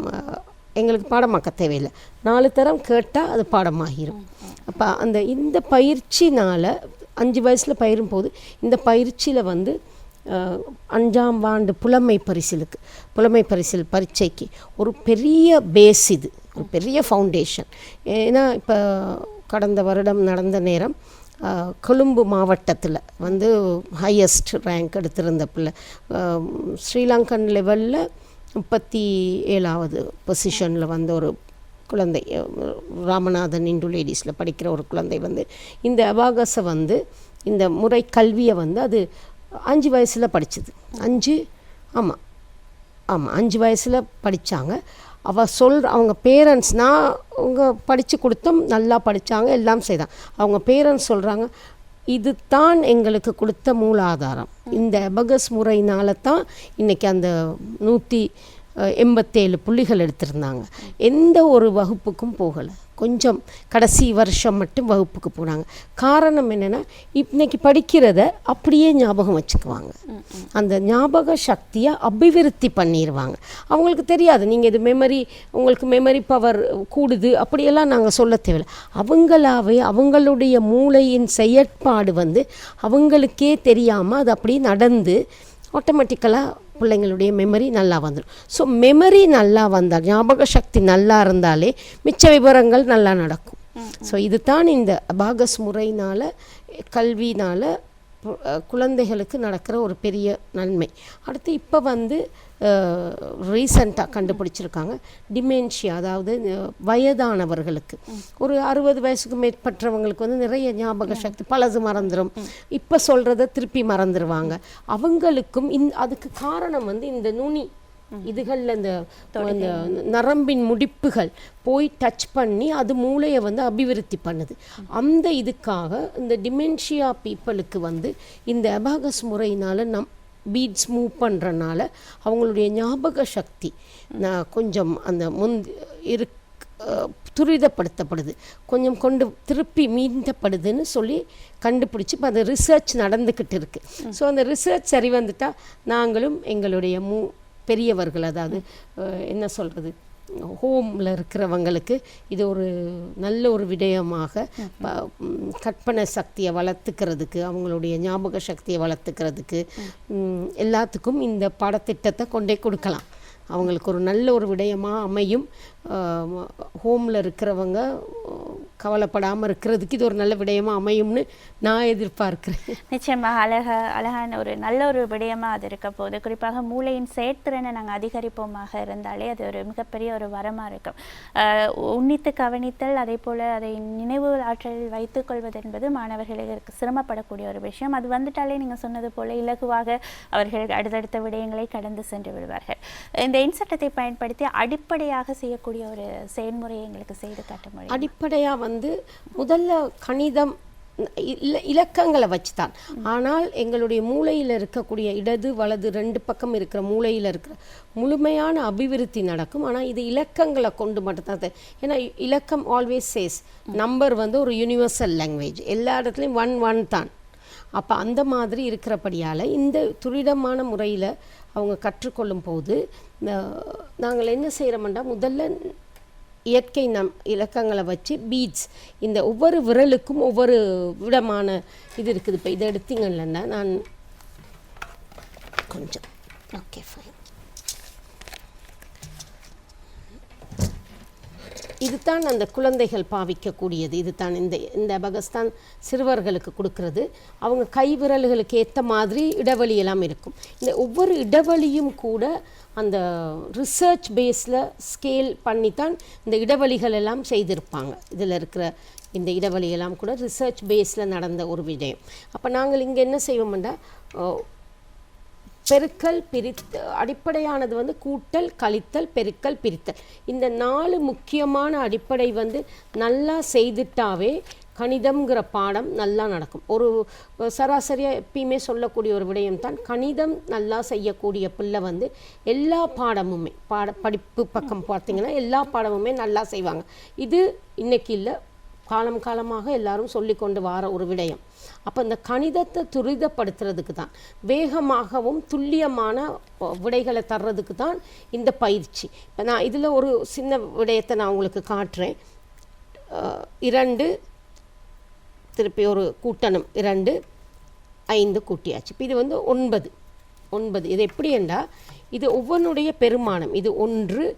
எங்களுக்கு பாடமாக்க தேவையில்லை, 4 தரம் கேட்டால் அது பாடமாகிடும். அப்போ இந்த பயிற்சினால் 5 வயசில் பயிரும் போது இந்த பயிற்சியில் 5ஆம் ஆண்டு புலமை பரிசில் பரீட்சைக்கு ஒரு பெரிய பேஸ், இது ஒரு பெரிய ஃபவுண்டேஷன். ஏன்னா இப்போ கடந்த வருடம் நடந்த நேரம் கொழும்பு மாவட்டத்தில் ஹையஸ்ட் ரேங்க் எடுத்திருந்த பிள்ளை ஸ்ரீலங்கன் லெவலில் 37வது பொசிஷனில் ஒரு குழந்தை, ராமநாதன் இந்து லேடிஸில் படிக்கிற ஒரு குழந்தை இந்த அபாகஸை இந்த முறை கல்வியை அது 5 வயசில் படித்தது. 5 வயசில் படித்தாங்க. அவங்க பேரண்ட்ஸ் அவங்க படித்து கொடுத்தோம், நல்லா படித்தாங்க, எல்லாம் செய்தாங்க. அவங்க பேரண்ட்ஸ் சொல்கிறாங்க, இது தான் எங்களுக்கு கொடுத்த மூலாதாரம், இந்த அபகஸ் முறையினால தான் இன்றைக்கி அந்த 187 புள்ளிகள் எடுத்திருந்தாங்க. எந்த ஒரு வகுப்புக்கும் போகலை, கொஞ்சம் கடைசி வருஷம் மட்டும் வகுப்புக்கு போனாங்க. காரணம் என்னென்னா இன்றைக்கி படிக்கிறத அப்படியே ஞாபகம் வச்சுக்குவாங்க, அந்த ஞாபக சக்தியை அபிவிருத்தி பண்ணிடுவாங்க. அவங்களுக்கு தெரியாது நீங்கள் இது உங்களுக்கு மெமரி பவர் கூடுது அப்படியெல்லாம் நாங்கள் சொல்ல தேவையில்லை. அவங்களாவே அவங்களுடைய மூளையின் செயற்பாடு அவங்களுக்கே தெரியாமல் அது அப்படியே நடந்து ஆட்டோமேட்டிக்கலாக பிள்ளைங்களுடைய மெமரி நல்லா வந்துடும். ஸோ மெமரி நல்லா வந்தால், ஞாபக சக்தி நல்லா இருந்தாலே மிச்ச விவரங்கள் நல்லா நடக்கும். ஸோ இது தான் இந்த அபாகஸ் முறையினால் கல்வினால் குழந்தைகளுக்கு நடக்கிற ஒரு பெரிய நன்மை. அடுத்து இப்போ ரீசண்டாக கண்டுபிடிச்சிருக்காங்க டிமென்ஷியா, அதாவது வயதானவர்களுக்கு ஒரு 60 வயசுக்கு மேற்பட்டவங்களுக்கு நிறைய ஞாபக சக்தி, பழசு மறந்துடும், இப்போ சொல்கிறத திருப்பி மறந்துடுவாங்க. அவங்களுக்கும் அதுக்கு காரணம் இந்த நுனி இதுகளில் இந்த நரம்பின் முடிப்புகள் போய் டச் பண்ணி அது மூளையை அபிவிருத்தி பண்ணுது. அந்த இதுக்காக இந்த டிமென்ஷியா பீப்புளுக்கு இந்த அபாகஸ் முறையினால் பீட்ஸ் மூவ் பண்ணுறனால அவங்களுடைய ஞாபக சக்தி கொஞ்சம் அந்த துரிதப்படுத்தப்படுது, கொஞ்சம் கொண்டு திருப்பி மீண்டப்படுதுன்னு சொல்லி கண்டுபிடிச்சி இப்போ அந்த ரிசர்ச் நடந்துக்கிட்டு இருக்குது. ஸோ அந்த ரிசர்ச் சரி வந்துட்டால் நாங்களும் எங்களுடைய பெரியவர்கள், அதாவது என்ன சொல்கிறது, ஹோமில் இருக்கிறவங்களுக்கு இது ஒரு நல்ல ஒரு விடயமாக கற்பனை சக்தியை வளர்த்துக்கிறதுக்கு, அவங்களுடைய ஞாபக சக்தியை வளர்த்துக்கிறதுக்கு எல்லாத்துக்கும் இந்த பாடத்திட்டத்தை கொண்டே கொடுக்கலாம். அவங்களுக்கு ஒரு நல்ல ஒரு விடயமாக அமையும். ஹோமில் இருக்கிறவங்க கவலைப்படாமல் இருக்கிறதுக்கு இது ஒரு நல்ல விடயமாக அமையும்னு நான் எதிர்பார்க்கிறேன். நிச்சயமாக அழகான ஒரு நல்ல ஒரு விடயமாக அது இருக்க போகுது. குறிப்பாக மூளையின் செயற்திறனை நாங்கள் அதிகரிப்போமாக இருந்தாலே அது ஒரு மிகப்பெரிய ஒரு வரமாக இருக்கும். உன்னித்து கவனித்தல், அதே போல் அதை நினைவு ஆற்றலில் வைத்துக்கொள்வது என்பது மாணவர்களுக்கு சிரமப்படக்கூடிய ஒரு விஷயம். அது வந்துட்டாலே நீங்கள் சொன்னது போல் இலகுவாக அவர்கள் அடுத்தடுத்த விடயங்களை கடந்து சென்று விடுவார்கள். இந்த சட்டத்தை பயன்படுத்தி அடிப்படையாக செய்யக்கூடிய ஒரு செயல்முறையை எங்களுக்கு செய்து காட்ட முடியும். அடிப்படையாக முதல்ல கணிதம் இலக்கங்களை வச்சுதான். ஆனால் எங்களுடைய மூளையில் இருக்கக்கூடிய இடது வலது 2 பக்கம் இருக்கிற மூளையில் இருக்கிற முழுமையான அபிவிருத்தி நடக்கும். ஆனால் இது இலக்கங்களை கொண்டு மட்டும்தான். ஏன்னா இலக்கம் ஆல்வேஸ் சேஸ் நம்பர் ஒரு யூனிவர்சல் லாங்குவேஜ், எல்லா இடத்துலையும் 1 1 தான். அப்போ அந்த மாதிரி இருக்கிறபடியால் இந்த துரிதமான முறையில் அவங்க கற்றுக்கொள்ளும் போது நாங்கள் என்ன செய்கிறோம்னா, முதல்ல இயற்கை இலக்கங்களை வச்சு பீட்ஸ், இந்த ஒவ்வொரு விரலுக்கும் ஒவ்வொரு விதமான இது இருக்குது. இப்போ இதை எடுத்தீங்கன்னா நான் கொஞ்சம் ஓகே ஃபைன், இதுதான் அந்த குழந்தைகள் பாவிக்கக்கூடியது. இதுதான் இந்த அபகஸ்தான் சிறுவர்களுக்கு கொடுக்கறது. அவங்க கை விரல்களுக்கு ஏற்ற மாதிரி இடைவெளியெல்லாம் இருக்கும். இந்த ஒவ்வொரு இடைவெளியும் கூட அந்த ரிசர்ச் பேஸில் ஸ்கேல் பண்ணித்தான் இந்த இடைவெளிகள் எல்லாம் செய்திருப்பாங்க. இதில் இருக்கிற இந்த இடைவெளியெல்லாம் கூட ரிசர்ச் பேஸில் நடந்த ஒரு விடயம். அப்போ நாங்கள் இங்கே என்ன செய்வோம்னா, பெருக்கல் அடிப்படையானது கூட்டல், கழித்தல், பெருக்கல், பிரித்தல். இந்த 4 முக்கியமான அடிப்படை நல்லா செய்துட்டாவே கணிதம்ங்கிற பாடம் நல்லா நடக்கும். ஒரு சராசரியாக எப்பயுமே சொல்லக்கூடிய ஒரு விடயம் தான், கணிதம் நல்லா செய்யக்கூடிய பிள்ளை எல்லா பாடமுமே படிப்பு பக்கம் பார்த்திங்கன்னா எல்லா பாடமுமே நல்லா செய்வாங்க. இது இன்னைக்கு இல்லை, காலமாக எல்லாரும் சொல்லி கொண்டு வர ஒரு விடயம். அப்போ இந்த கணிதத்தை துரிதப்படுத்துறதுக்கு தான், வேகமாகவும் துல்லியமான விடைகளை தர்றதுக்கு தான் இந்த பயிற்சி. இப்போ நான் இதில் ஒரு சின்ன விடயத்தை நான் உங்களுக்கு காட்டுறேன். 2 திருப்பி ஒரு கூட்டணும், 2 5 கூட்டியாச்சு. இப்போ இது 9. இது எப்படி என்றால், இது ஒவ்வொன்றுடைய பெருமானம். இது 1,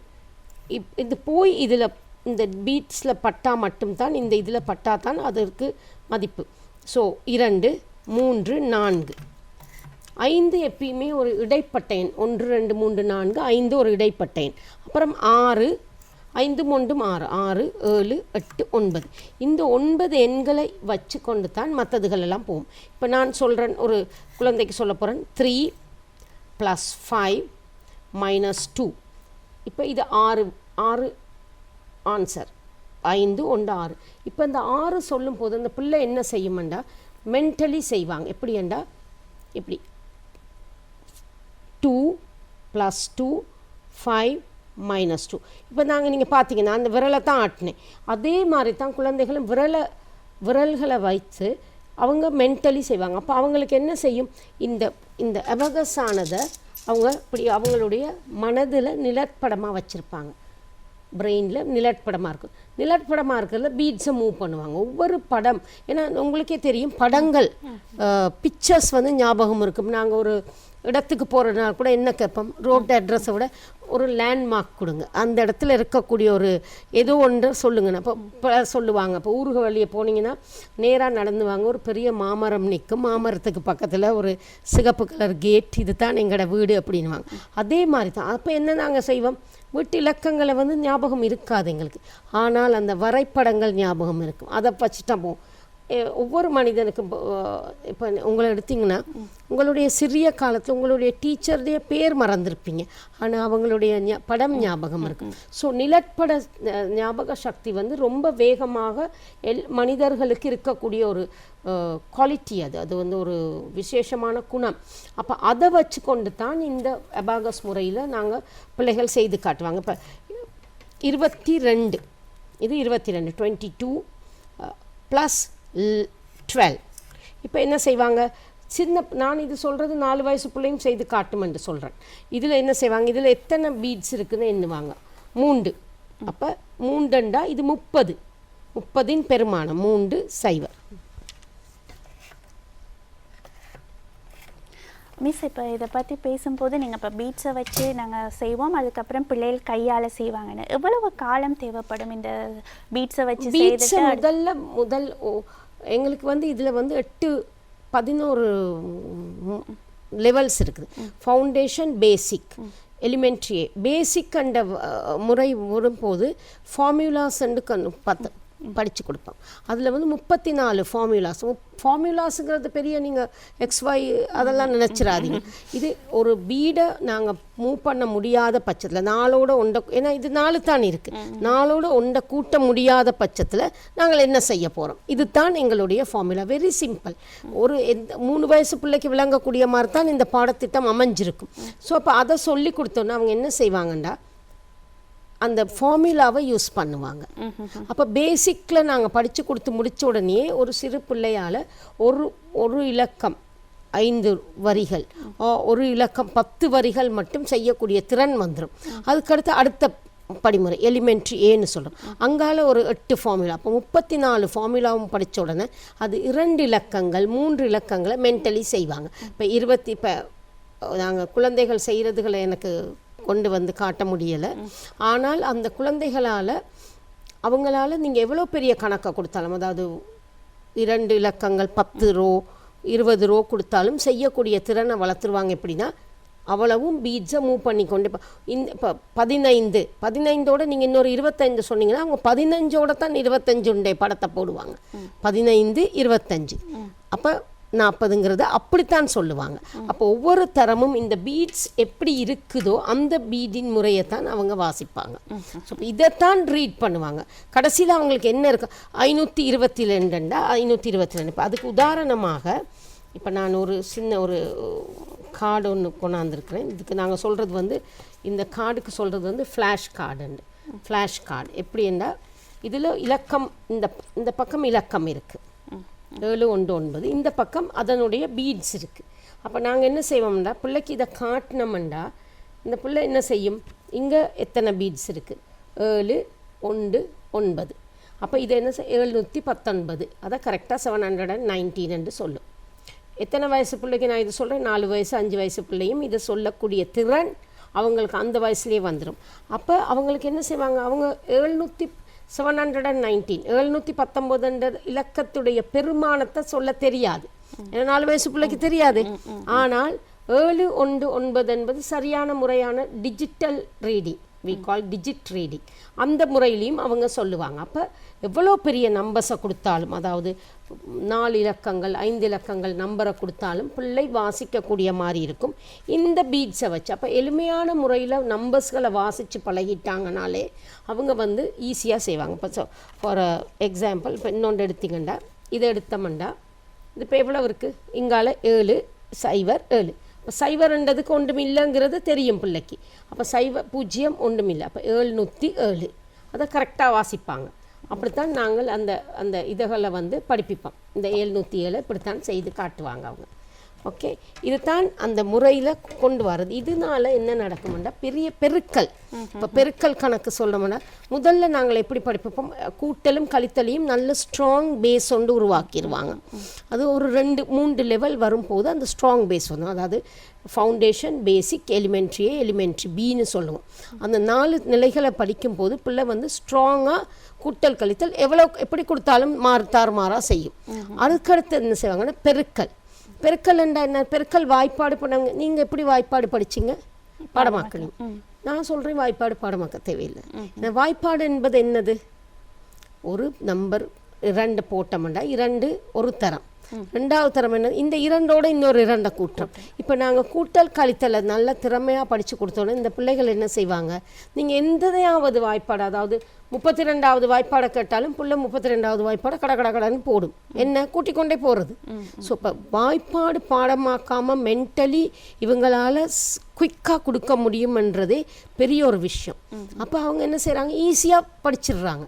இது போய் இதில் இந்த பீட்ஸில் பட்டா மட்டும்தான், இந்த இதில் பட்டா தான் அதற்கு மதிப்பு. ஸோ 2 3 4 5 எப்பயுமே ஒரு இடைப்பட்ட எண். 1 2 3 4 5 ஒரு இடைப்பட்ட எண். அப்புறம் 6 5 1 6 6 7 8 9. இந்த 9 எண்களை வச்சு கொண்டு தான் மற்றதுகள் எல்லாம் போகும். இப்போ நான் சொல்கிறேன், ஒரு குழந்தைக்கு சொல்ல போகிறேன், 3 + 5 - 2. இப்போ இது 6 ஆன்சர். 5 1 6. இப்போ இந்த 6 சொல்லும் போது அந்த பிள்ளை என்ன செய்யுமெண்டா, மென்டலி செய்வாங்க. எப்படி என்றா, இப்படி 2 + 2 5 - 2. இப்போ நீங்கள் பார்த்தீங்கன்னா அந்த விரலை தான் ஆட்டினேன். அதே மாதிரி தான் குழந்தைகளும் விரல்களை வைத்து அவங்க மென்டலி செய்வாங்க. அப்போ அவங்களுக்கு என்ன செய்யும், இந்த அபகஸ் ஆனதை அவங்க இப்படி அவங்களுடைய மனதில் நிலப்படமாக வச்சுருப்பாங்க. பிரெயினில் நிலப்படமாக இருக்கும். நிலப்படமாக இருக்கிறதுல பீட்ஸை மூவ் பண்ணுவாங்க. ஒவ்வொரு படம், ஏன்னா உங்களுக்கே தெரியும், படங்கள் பிக்சர்ஸ் ஞாபகம் இருக்கும். நாங்கள் ஒரு இடத்துக்கு போகிறதுனா கூட என்ன கேட்போம், ரோட் அட்ரஸை விட ஒரு லேண்ட்மார்க் கொடுங்க, அந்த இடத்துல இருக்கக்கூடிய ஒரு ஏதோ ஒன்று சொல்லுங்கண்ணா. இப்போ சொல்லுவாங்க, இப்போ ஊருக வழியை போனீங்கன்னா நேராக நடந்து வாங்க, ஒரு பெரிய மாமரம் நிற்கும், மாமரத்துக்கு பக்கத்தில் ஒரு சிகப்பு கலர் கேட், இது தான் எங்களோட வீடு அப்படின்வாங்க. அதே மாதிரி தான். அப்போ என்ன நாங்கள் செய்வோம், வீட்டு இலக்கங்களை ஞாபகம் இருக்காது எங்களுக்கு, ஆனால் அந்த வரைபடங்கள் ஞாபகம் இருக்கும். அதை வச்சுட்டா போகும். ஒவ்வொரு மனிதனுக்கும் இப்போ உங்களை எடுத்திங்கன்னா, உங்களுடைய சிறிய காலத்தில் உங்களுடைய டீச்சருடைய பேர் மறந்துருப்பீங்க, ஆனால் அவங்களுடைய படம் ஞாபகம் இருக்கும். ஸோ நிலப்பட ஞாபக சக்தி ரொம்ப வேகமாக மனிதர்களுக்கு இருக்கக்கூடிய ஒரு குவாலிட்டி. அது ஒரு விசேஷமான குணம். அப்போ அதை வச்சு கொண்டு தான் இந்த அபாகஸ் முறையில் நாங்கள் பிள்ளைகள் செய்து காட்டுவாங்க. இப்போ 22 இது 22 22 ப்ளஸ் 12. இப்போ என்ன செய்வாங்க, நான் இது சொல்கிறது 4 வயசு பிள்ளையும் செய்து காட்டுமென்று சொல்கிறேன். இதில் என்ன செய்வாங்க, இதில் எத்தனை பீட்ஸ் இருக்குதுன்னு எண்ணுவாங்க, 3. அப்போ 3 இது 30, 30 பெருமானம் 3 0. மிஸ் இப்போ இதை பற்றி பேசும்போது நீங்கள் இப்போ பீட்ஸை வச்சு நாங்கள் செய்வோம், அதுக்கப்புறம் பிள்ளைகள் கையால் செய்வாங்கன்னு, எவ்வளவு காலம் தேவைப்படும் இந்த பீட்ஸை வச்சு செய்துட்டு? முதல் எங்களுக்கு வந்து இதில் வந்து 8-11 லெவல்ஸ் இருக்குது. ஃபவுண்டேஷன், பேசிக், எலிமெண்ட்ரி. பேசிக் அண்ட முறை வரும்போது ஃபார்முலாஸ் படித்து கொடுப்போம். அதில் வந்து 34 ஃபார்முலாஸுங்கிறது பெரிய நீங்கள் XY அதெல்லாம் நினச்சிடாதீங்க. இது ஒரு பீடை நாங்கள் மூவ் பண்ண முடியாத பட்சத்தில், நாளோட ஒன்றை, ஏன்னா இது 4 தான் இருக்குது, நாளோட ஒன்றை கூட்ட முடியாத பட்சத்தில் நாங்கள் என்ன செய்ய போகிறோம், இது தான் எங்களுடைய ஃபார்முலா. Very simple. ஒரு 3 வயசு பிள்ளைக்கு விளங்கக்கூடிய மாதிரி தான் இந்த பாடத்திட்டம் அமைஞ்சிருக்கும். ஸோ அப்போ அதை சொல்லி கொடுத்தோன்னா அவங்க என்ன செய்வாங்கண்டா, அந்த ஃபார்முலாவை யூஸ் பண்ணுவாங்க. அப்போ பேசிக்கில் நாங்கள் படித்து கொடுத்து முடித்த உடனே ஒரு சிறு பிள்ளையால் ஒரு இலக்கம் 5 வரிகள், ஒரு இலக்கம் 10 வரிகள் மட்டும் செய்யக்கூடிய திறன் வந்துடும். அதுக்கடுத்து அடுத்த படிமுறை எலிமெண்ட்ரி ஏன்னு சொல்கிறோம். அங்கால ஒரு 8 ஃபார்முலா. அப்போ 34 ஃபார்முலாவும் படித்த உடனே அது 2 இலக்கங்கள் 3 இலக்கங்களை மென்டலி செய்வாங்க. இப்போ நாங்கள் குழந்தைகள் செய்கிறதுகளை எனக்கு கொண்டு வந்து காட்ட முடியலை. ஆனால் அந்த குழந்தைகளால் அவங்களால நீங்கள் எவ்வளோ பெரிய கணக்கை கொடுத்தாலும், அதாவது 2 இலக்கங்கள் 10 ரோ 20 ரோ கொடுத்தாலும் செய்யக்கூடிய திறனை வளர்த்துருவாங்க. எப்படின்னா அவ்வளவும் பீட்ஸை மூவ் பண்ணி கொண்டு இப்போ 15ஓட நீங்கள் இன்னொரு 25 சொன்னீங்கன்னா அவங்க 15ஓட தான் 25 படத்தை போடுவாங்க. 15 25 அப்போ 40ங்கிறத அப்படித்தான் சொல்லுவாங்க. அப்போ ஒவ்வொரு தரமும் இந்த பீட்ஸ் எப்படி இருக்குதோ அந்த பீடின் முறையை தான் அவங்க வாசிப்பாங்க. ஸோ இதைத்தான் ரீட் பண்ணுவாங்க. கடைசியில் அவங்களுக்கு என்ன இருக்கு, 522 522. இப்போ அதுக்கு உதாரணமாக இப்போ நான் ஒரு சின்ன ஒரு கார்டு ஒன்று கொண்டாந்துருக்கிறேன். இதுக்கு நாங்கள் சொல்கிறது வந்து, இந்த கார்டுக்கு சொல்கிறது வந்து ஃப்ளாஷ் கார்டுண்டு. ஃப்ளாஷ் கார்டு எப்படின்னா, இதில் இலக்கம் இந்த பக்கம் இலக்கம் இருக்குது 719, இந்த பக்கம் அதனுடைய பீட்ஸ் இருக்குது. அப்போ நாங்கள் என்ன செய்வோம்டா, பிள்ளைக்கு இதை காட்டினோம்டா இந்த பிள்ளை என்ன செய்யும், இங்கே எத்தனை பீட்ஸ் இருக்குது 719. அப்போ இதை என்ன 719, அதை கரெக்டாக 719 என்று சொல்லும். எத்தனை வயசு பிள்ளைக்கு நான் இது சொல்கிறேன், 4 வயசு 5 வயசு பிள்ளையும் இதை சொல்லக்கூடிய திறன் அவங்களுக்கு அந்த வயசுலேயே வந்துடும். அப்போ அவங்களுக்கு என்ன செய்வாங்க, அவங்க 719 இலக்கத்துடைய பெருமானத்தை சொல்ல தெரியாது. ஏன்னா 4 வயசு பிள்ளைக்கு தெரியாது. ஆனால் 719 என்பது சரியான முறையான digital reading, we call digit reading. அந்த முறையிலையும் அவங்க சொல்லுவாங்க. அப்போ எவ்வளோ பெரிய நம்பர்ஸை கொடுத்தாலும், அதாவது 4 இலக்கங்கள் 5 இலக்கங்கள் நம்பரை கொடுத்தாலும் பிள்ளை வாசிக்கக்கூடிய மாதிரி இருக்கும் இந்த பீட்ஸை வச்சு. அப்போ எளிமையான முறையில் நம்பர்ஸ்களை வாசித்து பழகிட்டாங்கனாலே அவங்க வந்து ஈஸியாக செய்வாங்க. இப்போ ஃபார் எக்ஸாம்பிள் இப்போ இன்னொன்று எடுத்திங்கண்டா, இதை எடுத்தோம்டா இது இப்போ எவ்வளோ இருக்குது, இங்கால 707. இப்போ 0 ஒன்றும் இல்லைங்கிறது தெரியும் பிள்ளைக்கு. அப்போ 0 ஒன்றும் இல்லை. அப்போ 707 அதை கரெக்டாக வாசிப்பாங்க. அப்படித்தான் நாங்கள் அந்த இதுகளை வந்து படிப்பிப்போம். இந்த 707 இப்படித்தான் செய்து காட்டுவாங்க அவங்க. ஓகே, இதுதான் அந்த முறையில் கொண்டு வர்றது. இதனால என்ன நடக்கும்னா, பெரிய பெருக்கல், இப்போ பெருக்கல் கணக்கு சொல்லணும்னா முதல்ல நாங்கள் எப்படி படிப்போம், கூட்டலும் கழித்தலையும் நல்ல ஸ்ட்ராங் பேஸ் ஒன்று உருவாக்கிடுவாங்க. அது ஒரு 2-3 லெவல் வரும்போது அந்த ஸ்ட்ராங் பேஸ் வரும். அதாவது ஃபவுண்டேஷன், பேசிக், எலிமெண்ட்ரி பின்னு சொல்லுவோம். அந்த 4 நிலைகளை படிக்கும்போது பிள்ளை வந்து ஸ்ட்ராங்காக கூட்டல் கழித்தல் எப்படி கொடுத்தாலும் தாறுமாறாக செய்யும். அதுக்கடுத்து என்ன செய்வாங்கன்னா பெருக்கல் என்ன, பெருக்கல் வாய்ப்பாடு பண்ணாங்க. நீங்கள் எப்படி வாய்ப்பாடு படிச்சிங்க, பாடமாக்கணும். நான் சொல்கிறேன் வாய்ப்பாடு பாடமாக்க தேவையில்லை. வாய்ப்பாடு என்பது என்னது, ஒரு நம்பர் 2 போட்டோம்னா 2 ஒரு தரம், 2வது தரம் என்ன, இந்த 2ஓட இன்னொரு 2 கூட்டுறோம். இப்போ நாங்கள் கூட்டல் கழித்தலை நல்ல திறமையாக படித்து கொடுத்தோன்னே இந்த பிள்ளைகள் என்ன செய்வாங்க, நீங்கள் எந்தையாவது வாய்ப்பாடு, அதாவது 32வது வாய்ப்பாடை கேட்டாலும் புள்ள 32வது வாய்ப்பாடை கடன்னு போடும். என்ன கூட்டிக் கொண்டே போகிறது. ஸோ இப்போ வாய்ப்பாடு பாடமாக்காமல் மென்டலி இவங்களால் குயிக்காக கொடுக்க முடியும்ன்றதே பெரிய ஒரு விஷயம். அப்போ அவங்க என்ன செய்கிறாங்க, ஈஸியாக படிச்சிடுறாங்க.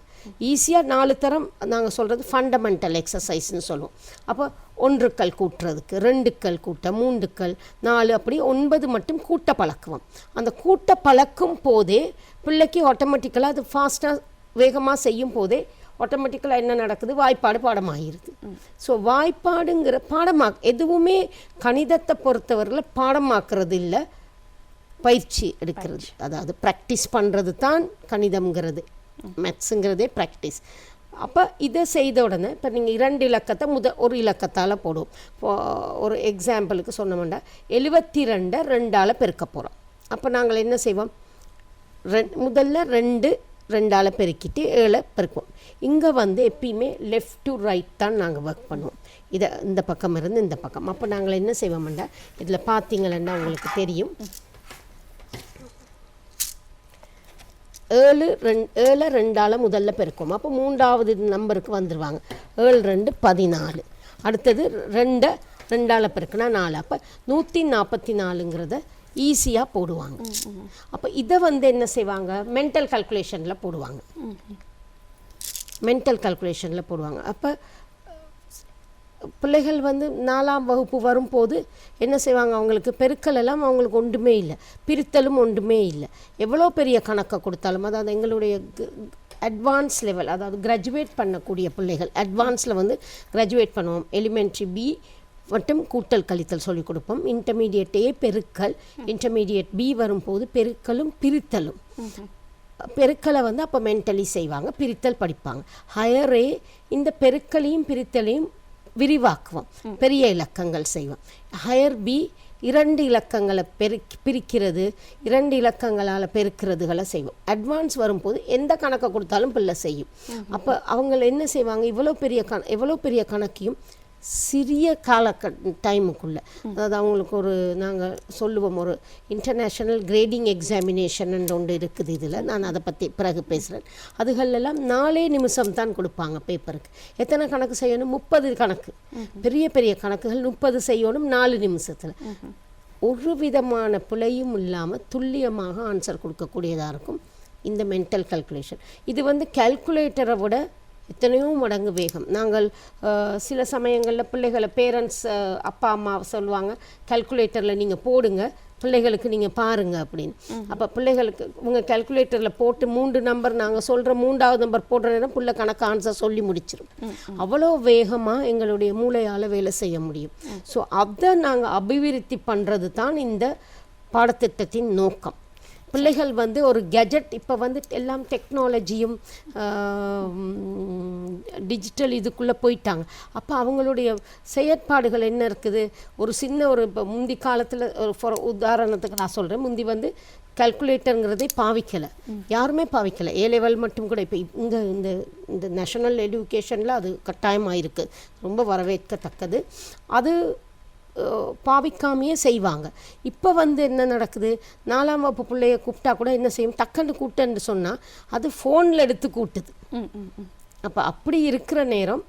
ஈஸியாக 4 தரம் நாங்கள் சொல்கிறது ஃபண்டமெண்டல் எக்ஸசைஸ்ன்னு சொல்லுவோம். அப்போ 1 கல் கூட்டுறதுக்கு 2 கல் கூட்ட 3 கல் 4 அப்படி 9 மட்டும் கூட்ட பழக்குவோம். அந்த கூட்ட பழக்கும் போதே பிள்ளைக்கு ஆட்டோமேட்டிக்கலாக அது ஃபாஸ்ட்டாக வேகமாக செய்யும் போதே ஆட்டோமேட்டிக்கலாக என்ன நடக்குது, வாய்ப்பாடு பாடமாகிடுது. ஸோ வாய்ப்பாடுங்கிற எதுவுமே கணிதத்தை பொறுத்தவரையில் பாடமாக்குறது இல்லை, பயிற்சி எடுக்கிறது. அதாவது ப்ராக்டிஸ் பண்ணுறது தான் கணிதம்ங்கிறது, மேத்ஸுங்கிறதே ப்ராக்டிஸ். அப்போ இதை செய்த உடனே இப்போ நீங்கள் 2 இலக்கத்தை ஒரு இலக்கத்தால் போடுவோம். ஒரு எக்ஸாம்பிளுக்கு சொன்னோம்னா 72 2ஆல் பெருக்க போகிறோம். அப்போ நாங்கள் என்ன செய்வோம், முதல்ல 2ஆல் பெருக்கிட்டு 7 பெருக்குவோம். இங்கே எப்பயுமே லெஃப்ட் டு ரைட் தான் நாங்கள் ஒர்க் பண்ணுவோம். இதை இந்த பக்கம் இருந்து இந்த பக்கம். அப்போ நாங்கள் என்ன செய்வோம்னா, இதில் பார்த்தீங்கன்னா உங்களுக்கு தெரியும், 7 2ஆல் முதல்ல பெருக்குவோம். அப்போ 3வது நம்பருக்கு வந்துடுவாங்க. 7 2 14. அடுத்தது 2ஆல் பெருக்குனா 4. அப்போ 144ங்கிறத ஈஸியாக போடுவாங்க. அப்போ இதை என்ன செய்வாங்க, மென்டல் கால்குலேஷனில் போடுவாங்க. அப்போ பிள்ளைகள் 4ஆம் வகுப்பு வரும்போது என்ன செய்வாங்க, அவங்களுக்கு பெருக்கல் எல்லாம் அவங்களுக்கு ஒன்றுமே இல்லை, பிரித்தலும் ஒன்றுமே இல்லை. எவ்வளோ பெரிய கணக்கை கொடுத்தாலும், அதாவது எங்களுடைய அட்வான்ஸ் லெவல், அதாவது கிராஜுவேட் பண்ணக்கூடிய பிள்ளைகள், அட்வான்ஸில் கிராஜுவேட் பண்ணுவோம். எலிமெண்ட்ரி பி மட்டும் கூட்டல் கழித்தல் சொல்லிக் கொடுப்போம். இன்டர்மீடியட் ஏ பெருக்கல், இன்டர்மீடியட் பி வரும்போது பெருக்கலும் பிரித்தலும். பெருக்கலை அப்போ மென்டலி செய்வாங்க, பிரித்தல் படிப்பாங்க. ஹையர் ஏ இந்த பெருக்கலையும் பிரித்தலையும் விரிவாக்குவோம், பெரிய இலக்கங்கள் செய்வோம். ஹையர் பி 2 இலக்கங்களை பிரிக்கிறது, 2 இலக்கங்களால் பெருக்கிறதுகளை செய்வோம். அட்வான்ஸ் வரும்போது எந்த கணக்கை கொடுத்தாலும் பிள்ளை செய்யும். அப்போ அவங்க என்ன செய்வாங்க, எவ்வளோ பெரிய கணக்கையும் சிறிய டைமுக்குள்ளே, அதாவது அவங்களுக்கு நாங்கள் சொல்லுவோம், ஒரு இன்டர்நேஷ்னல் கிரேடிங் எக்ஸாமினேஷன் ஒன்று இருக்குது. இதில் நான் அதை பற்றி பிறகு பேசுகிறேன். அதுகளெல்லாம் 4 நிமிஷம் தான் கொடுப்பாங்க பேப்பருக்கு. எத்தனை கணக்கு செய்யணும், 30 கணக்கு, பெரிய பெரிய கணக்குகள் 30 செய்யணும் 4 நிமிஷத்தில். ஒரு விதமான பிழையும் இல்லாமல் துல்லியமாக ஆன்சர் கொடுக்கக்கூடியதாக இருக்கும் இந்த மென்டல் கால்குலேஷன். இது கால்குலேட்டரை விட எத்தனையோ மடங்கு வேகம். நாங்கள் சில சமயங்களில் பிள்ளைகளை பேரண்ட்ஸ் அப்பா அம்மா சொல்லுவாங்க, கால்குலேட்டரில் நீங்கள் போடுங்க, பிள்ளைகளுக்கு நீங்கள் பாருங்கள் அப்படின்னு. அப்போ பிள்ளைகளுக்கு உங்கள் கால்குலேட்டரில் போட்டு 3 நம்பர் நாங்கள் சொல்கிற 3ஆவது நம்பர் போடுற நேரம் பிள்ளை கணக்கு ஆன்சர் சொல்லி முடிச்சிடும். அவ்வளோ வேகமாக எங்களுடைய மூளையால் வேலை செய்ய முடியும். ஸோ அதை நாங்கள் அபிவிருத்தி பண்ணுறது தான் இந்த பாடத்திட்டத்தின் நோக்கம். பிள்ளைகள் ஒரு கெஜெட், இப்போ எல்லாம் டெக்னாலஜியும் டிஜிட்டல் இதுக்குள்ளே போயிட்டாங்க. அப்போ அவங்களுடைய செயற்பாடுகள் என்ன இருக்குது, ஒரு சின்ன இப்போ முந்தி காலத்தில் உதாரணத்துக்கு நான் சொல்கிறேன், முந்தி கால்குலேட்டருங்கிறதே பாவிக்கலை, யாருமே பாவிக்கலை. A லெவல் மட்டும் கூட. இப்போ இங்கே இந்த நேஷனல் எஜுகேஷனில் அது கட்டாயமாக இருக்குது, ரொம்ப வரவேற்கத்தக்கது. அது பாவிக்காமையே செய்வாங்க. இப்போ என்ன நடக்குது, 4ஆம் வகுப்பு பிள்ளைய கூப்பிட்டா கூட என்ன செய்யும், டக்குன்னு கூட்டன்னு சொன்னால் அது ஃபோனில் எடுத்து கூட்டுது. அப்போ அப்படி இருக்கிற நேரம்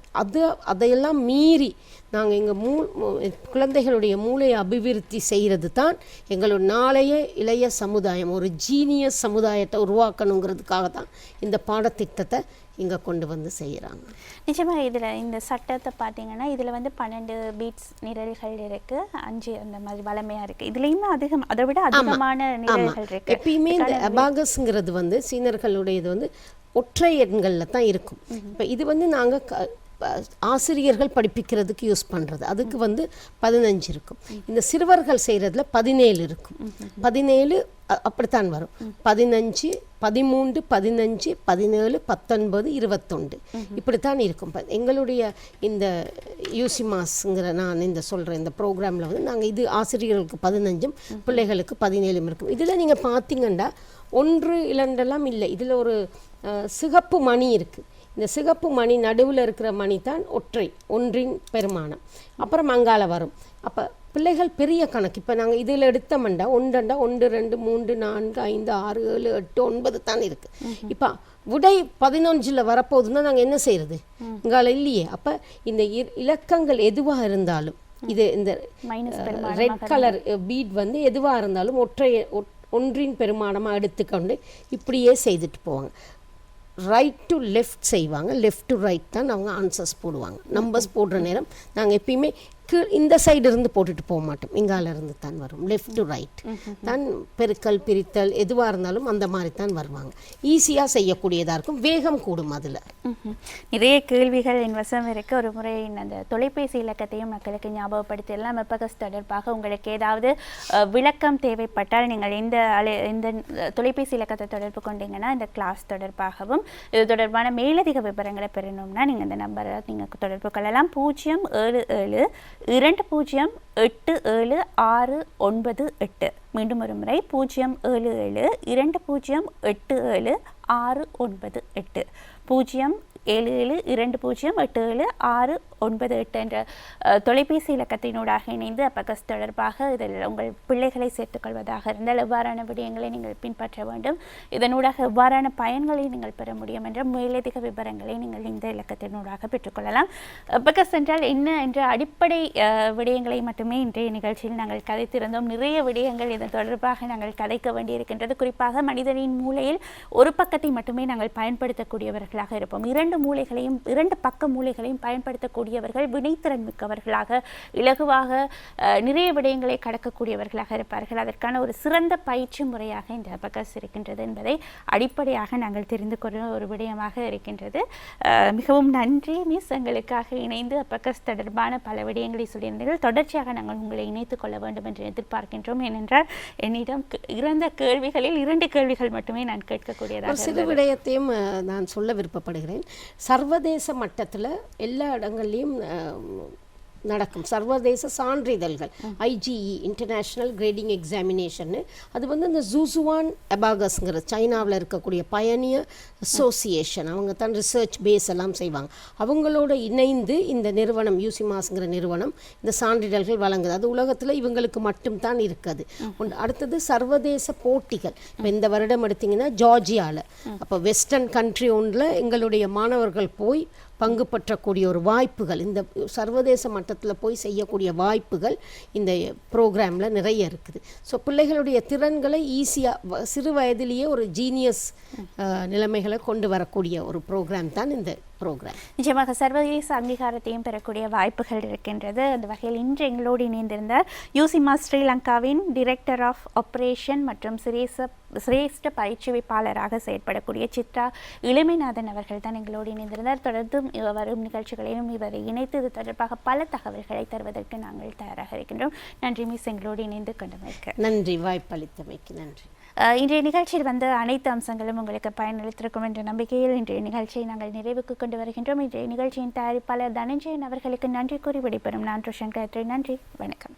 அதையெல்லாம் மீறி நாங்கள் எங்கள் குழந்தைகளுடைய மூளையை அபிவிருத்தி செய்கிறது தான் எங்களோட நாளைய இளைய சமுதாயம், ஒரு ஜீனியஸ் சமுதாயத்தை உருவாக்கணுங்கிறதுக்காக தான் இந்த பாடத்திட்டத்தை இங்கே கொண்டு செய்கிறாங்க. நிச்சயமாக இதில் இந்த சட்டத்தை பார்த்தீங்கன்னா இதில் 12 பீட்ஸ் நிரல்கள் இருக்குது, 5 அந்த மாதிரி வளமையாக இருக்குது. இதுலேயுமே அதை விட அதிகமான நிரல்கள் இருக்குது. எப்பயுமே இந்த அபாகஸ்ங்கிறது சீனர்களுடையது ஒற்றை எண்களில் தான் இருக்கும். இப்போ இது நாங்கள் ஆசிரியர்கள் படிப்பிக்கிறதுக்கு யூஸ் பண்ணுறது, அதுக்கு 15 இருக்கும். இந்த சிறுவர்கள் செய்கிறதுல 17 இருக்கும். 17 அப்படித்தான் வரும். 15 13 15 17 19 21 இப்படித்தான் இருக்கும். எங்களுடைய இந்த யூசிமாஸ்ங்கிற நான் இந்த சொல்கிறேன் இந்த ப்ரோக்ராமில் நாங்கள் இது ஆசிரியர்களுக்கு 15 பிள்ளைகளுக்கு 17 இருக்கும். இதில் நீங்கள் பார்த்தீங்கன்னா 1 2 இல்லை, இதில் ஒரு சிகப்பு மணி இருக்குது. இந்த சிகப்பு மணி நடுவில் இருக்கிற மணி தான் ஒன்றின் பெருமானம். அப்புறம் அங்கால வரும். அப்போ பிள்ளைகள் பெரிய கணக்கு. இப்போ நாங்கள் இதில் எடுத்தோம்னா 1 2 3 4 5 6 7 8 9 தான் இருக்குது. இப்போ விடை 11 வரப்போகுதுன்னா நாங்கள் என்ன செய்கிறது, இங்கால இல்லையே. அப்போ இந்த இலக்கங்கள் எதுவாக இருந்தாலும் இது இந்த மைனஸ் ரெட் கலர் பீட் வந்து எதுவாக இருந்தாலும் ஒன்றின் பெருமானமாக எடுத்துக்கொண்டு இப்படியே செய்துட்டு போவாங்க. ரைட் டு லெஃப்ட் செய்வாங்க, லெஃப்ட் டு ரைட் தான் அவங்க ஆன்சர்ஸ் போடுவாங்க. நம்பர்ஸ் போடுற நேரம் நாங்கள் எப்பயுமே இந்த சைடு இருந்து போட்டுட்டு போக மாட்டோம், இங்கால இருந்து தான் வரும். லெஃப்ட் டு ரைட் தான் பெருக்கல் பிரித்தல் எதுவாக இருந்தாலும் அந்த மாதிரி தான் வருவாங்க. ஈஸியாக செய்யக்கூடியதாக இருக்கும், வேகம் கூடும். அதில் நிறைய கேள்விகள் என் வசம் இருக்கு. ஒரு முறை அந்த தொலைபேசி இலக்கத்தையும் மக்களுக்கு ஞாபகப்படுத்திடலாம். மெப்பகஸ் தொடர்பாக உங்களுக்கு ஏதாவது விளக்கம் தேவைப்பட்டால் நீங்கள் இந்த தொலைபேசி இலக்கத்தை தொடர்பு கொண்டீங்கன்னா இந்த கிளாஸ் தொடர்பாகவும் இது தொடர்பான மேலதிக விவரங்களை பெறணும்னா நீங்கள் இந்த நம்பரை நீங்கள் தொடர்பு கொள்ளலாம். 077-87698. மீண்டும் ஒரு முறை 077-2087698. 077-2087698 என்ற தொலைபேசி இலக்கத்தினூடாக இணைந்து அபகஸ் தொடர்பாக இதில் உங்கள் பிள்ளைகளை சேர்த்துக்கொள்வதாக இருந்தால் எவ்வாறான விடயங்களை நீங்கள் பின்பற்ற வேண்டும், இதனூடாக எவ்வாறான பயன்களை நீங்கள் பெற முடியும் என்ற மேலதிக விவரங்களை நீங்கள் இந்த இலக்கத்தினூடாக பெற்றுக்கொள்ளலாம். அபகஸ் என்றால் என்ன என்ற அடிப்படை விடயங்களை மட்டுமே இன்றைய நிகழ்ச்சியில் நாங்கள் கதைத்திருந்தோம். நிறைய விடயங்கள் இதன் தொடர்பாக நாங்கள் கதைக்க வேண்டியிருக்கின்றது. குறிப்பாக மனிதனின் மூளையில் ஒரு பக்கத்தை மட்டுமே நாங்கள் பயன்படுத்தக்கூடியவர்களாக இருப்போம். இரண்டு பக்க மூளைகளையும் பயன்படுத்தக்கூடியவர்கள் வினைத்திறன் மிக்கவர்களாக, இலகுவாக நிறைய விடயங்களை கடக்கக்கூடியவர்களாக இருப்பார்கள். அதற்கான ஒரு சிறந்த பயிற்சி முறையாக இந்த அபகஸ் இருக்கின்றது என்பதை அடிப்படையாக நாங்கள் தெரிந்து கொள்ள ஒரு விடயமாக இருக்கின்றது. மிகவும் நன்றி மிஸ், எங்களுக்காக இணைந்து அபகஸ் தொடர்பான பல விடயங்களை சொல்லியிருந்தீர்கள். தொடர்ச்சியாக நாங்கள் உங்களை இணைத்துக் கொள்ள வேண்டும் என்று எதிர்பார்க்கின்றோம். ஏனென்றால் என்னிடம் இருந்த கேள்விகளில் 2 கேள்விகள் மட்டுமே நான் கேட்கக்கூடியதாக சில விடயத்தையும் நான் சொல்ல விருப்பப்படுகிறேன். சர்வதேச மட்டத்தில் எல்லா இடங்கள்லையும் நடக்கும் சர்வதேச சான்றிதழ்கள், IGE இன்டர்நேஷ்னல் கிரேடிங் எக்ஸாமினேஷன். அது வந்து இந்த ஜூசுவான் அபாகஸ்ங்கிற சைனாவில் இருக்கக்கூடிய பயனியர் அசோசியேஷன், அவங்க தான் ரிசர்ச் பேஸ் எல்லாம் செய்வாங்க. அவங்களோட இணைந்து இந்த நிறுவனம் யூசிமாஸ்ங்கிற நிறுவனம் இந்த சான்றிதழ்கள் வழங்குது. அது உலகத்தில் இவங்களுக்கு மட்டும்தான் இருக்குது. அடுத்தது சர்வதேச போட்டிகள். இப்போ இந்த வருடம் எடுத்திங்கன்னா ஜார்ஜியாவில், அப்போ வெஸ்டர்ன் கண்ட்ரி ஒன்றில் எங்களுடைய மாணவர்கள் போய் பங்கு பற்றக்கூடிய ஒரு வாய்ப்புகள், இந்த சர்வதேச மட்டத்தில் போய் செய்யக்கூடிய வாய்ப்புகள் இந்த ப்ரோக்ராமில் நிறைய இருக்குது. ஸோ பிள்ளைகளுடைய திறன்களை ஈஸியாக சிறு வயதிலேயே ஒரு ஜீனியஸ் நிலைமைகளை கொண்டு வரக்கூடிய ஒரு ப்ரோக்ராம் தான் இந்த ப்ரோக்ராம். நிச்சயமாக சர்வதேச அங்கீகாரத்தையும் பெறக்கூடிய வாய்ப்புகள் இருக்கின்றது. அந்த வகையில் இன்று எங்களோடு இணைந்திருந்தார் யூசிமா ஸ்ரீலங்காவின் டைரக்டர் ஆஃப் ஆபரேஷன் மற்றும் சிரேஷ்ட பயிற்றுவிப்பாளராக செயற்படக்கூடிய சித்ரா இளமைநாதன் அவர்கள் தான் எங்களோடு இணைந்திருந்தார். தொடர்ந்தும் வரும் நிகழ்ச்சிகளையும் இவரை இணைத்து இது தொடர்பாக பல தகவல்களை தருவதற்கு நாங்கள் தயாராக இருக்கின்றோம். நன்றி மிஸ், எங்களோடு இணைந்து கொண்டமைக்கு. நன்றி, வாய்ப்பளித்தமைக்கு நன்றி. இன்றைய நிகழ்ச்சியில் வந்த அனைத்து அம்சங்களும் உங்களுக்கு பயனளித்திருக்கும் என்ற நம்பிக்கையில் இன்றைய நிகழ்ச்சியை நாங்கள் நிறைவுக்கு கொண்டு வருகின்றோம். இன்றைய நிகழ்ச்சியின் தயாரிப்பாளர் தனஞ்சயன் அவர்களுக்கு நன்றி கூறி விடைபெறும் நான் ரோஷன் காயத்ரி. நன்றி, வணக்கம்.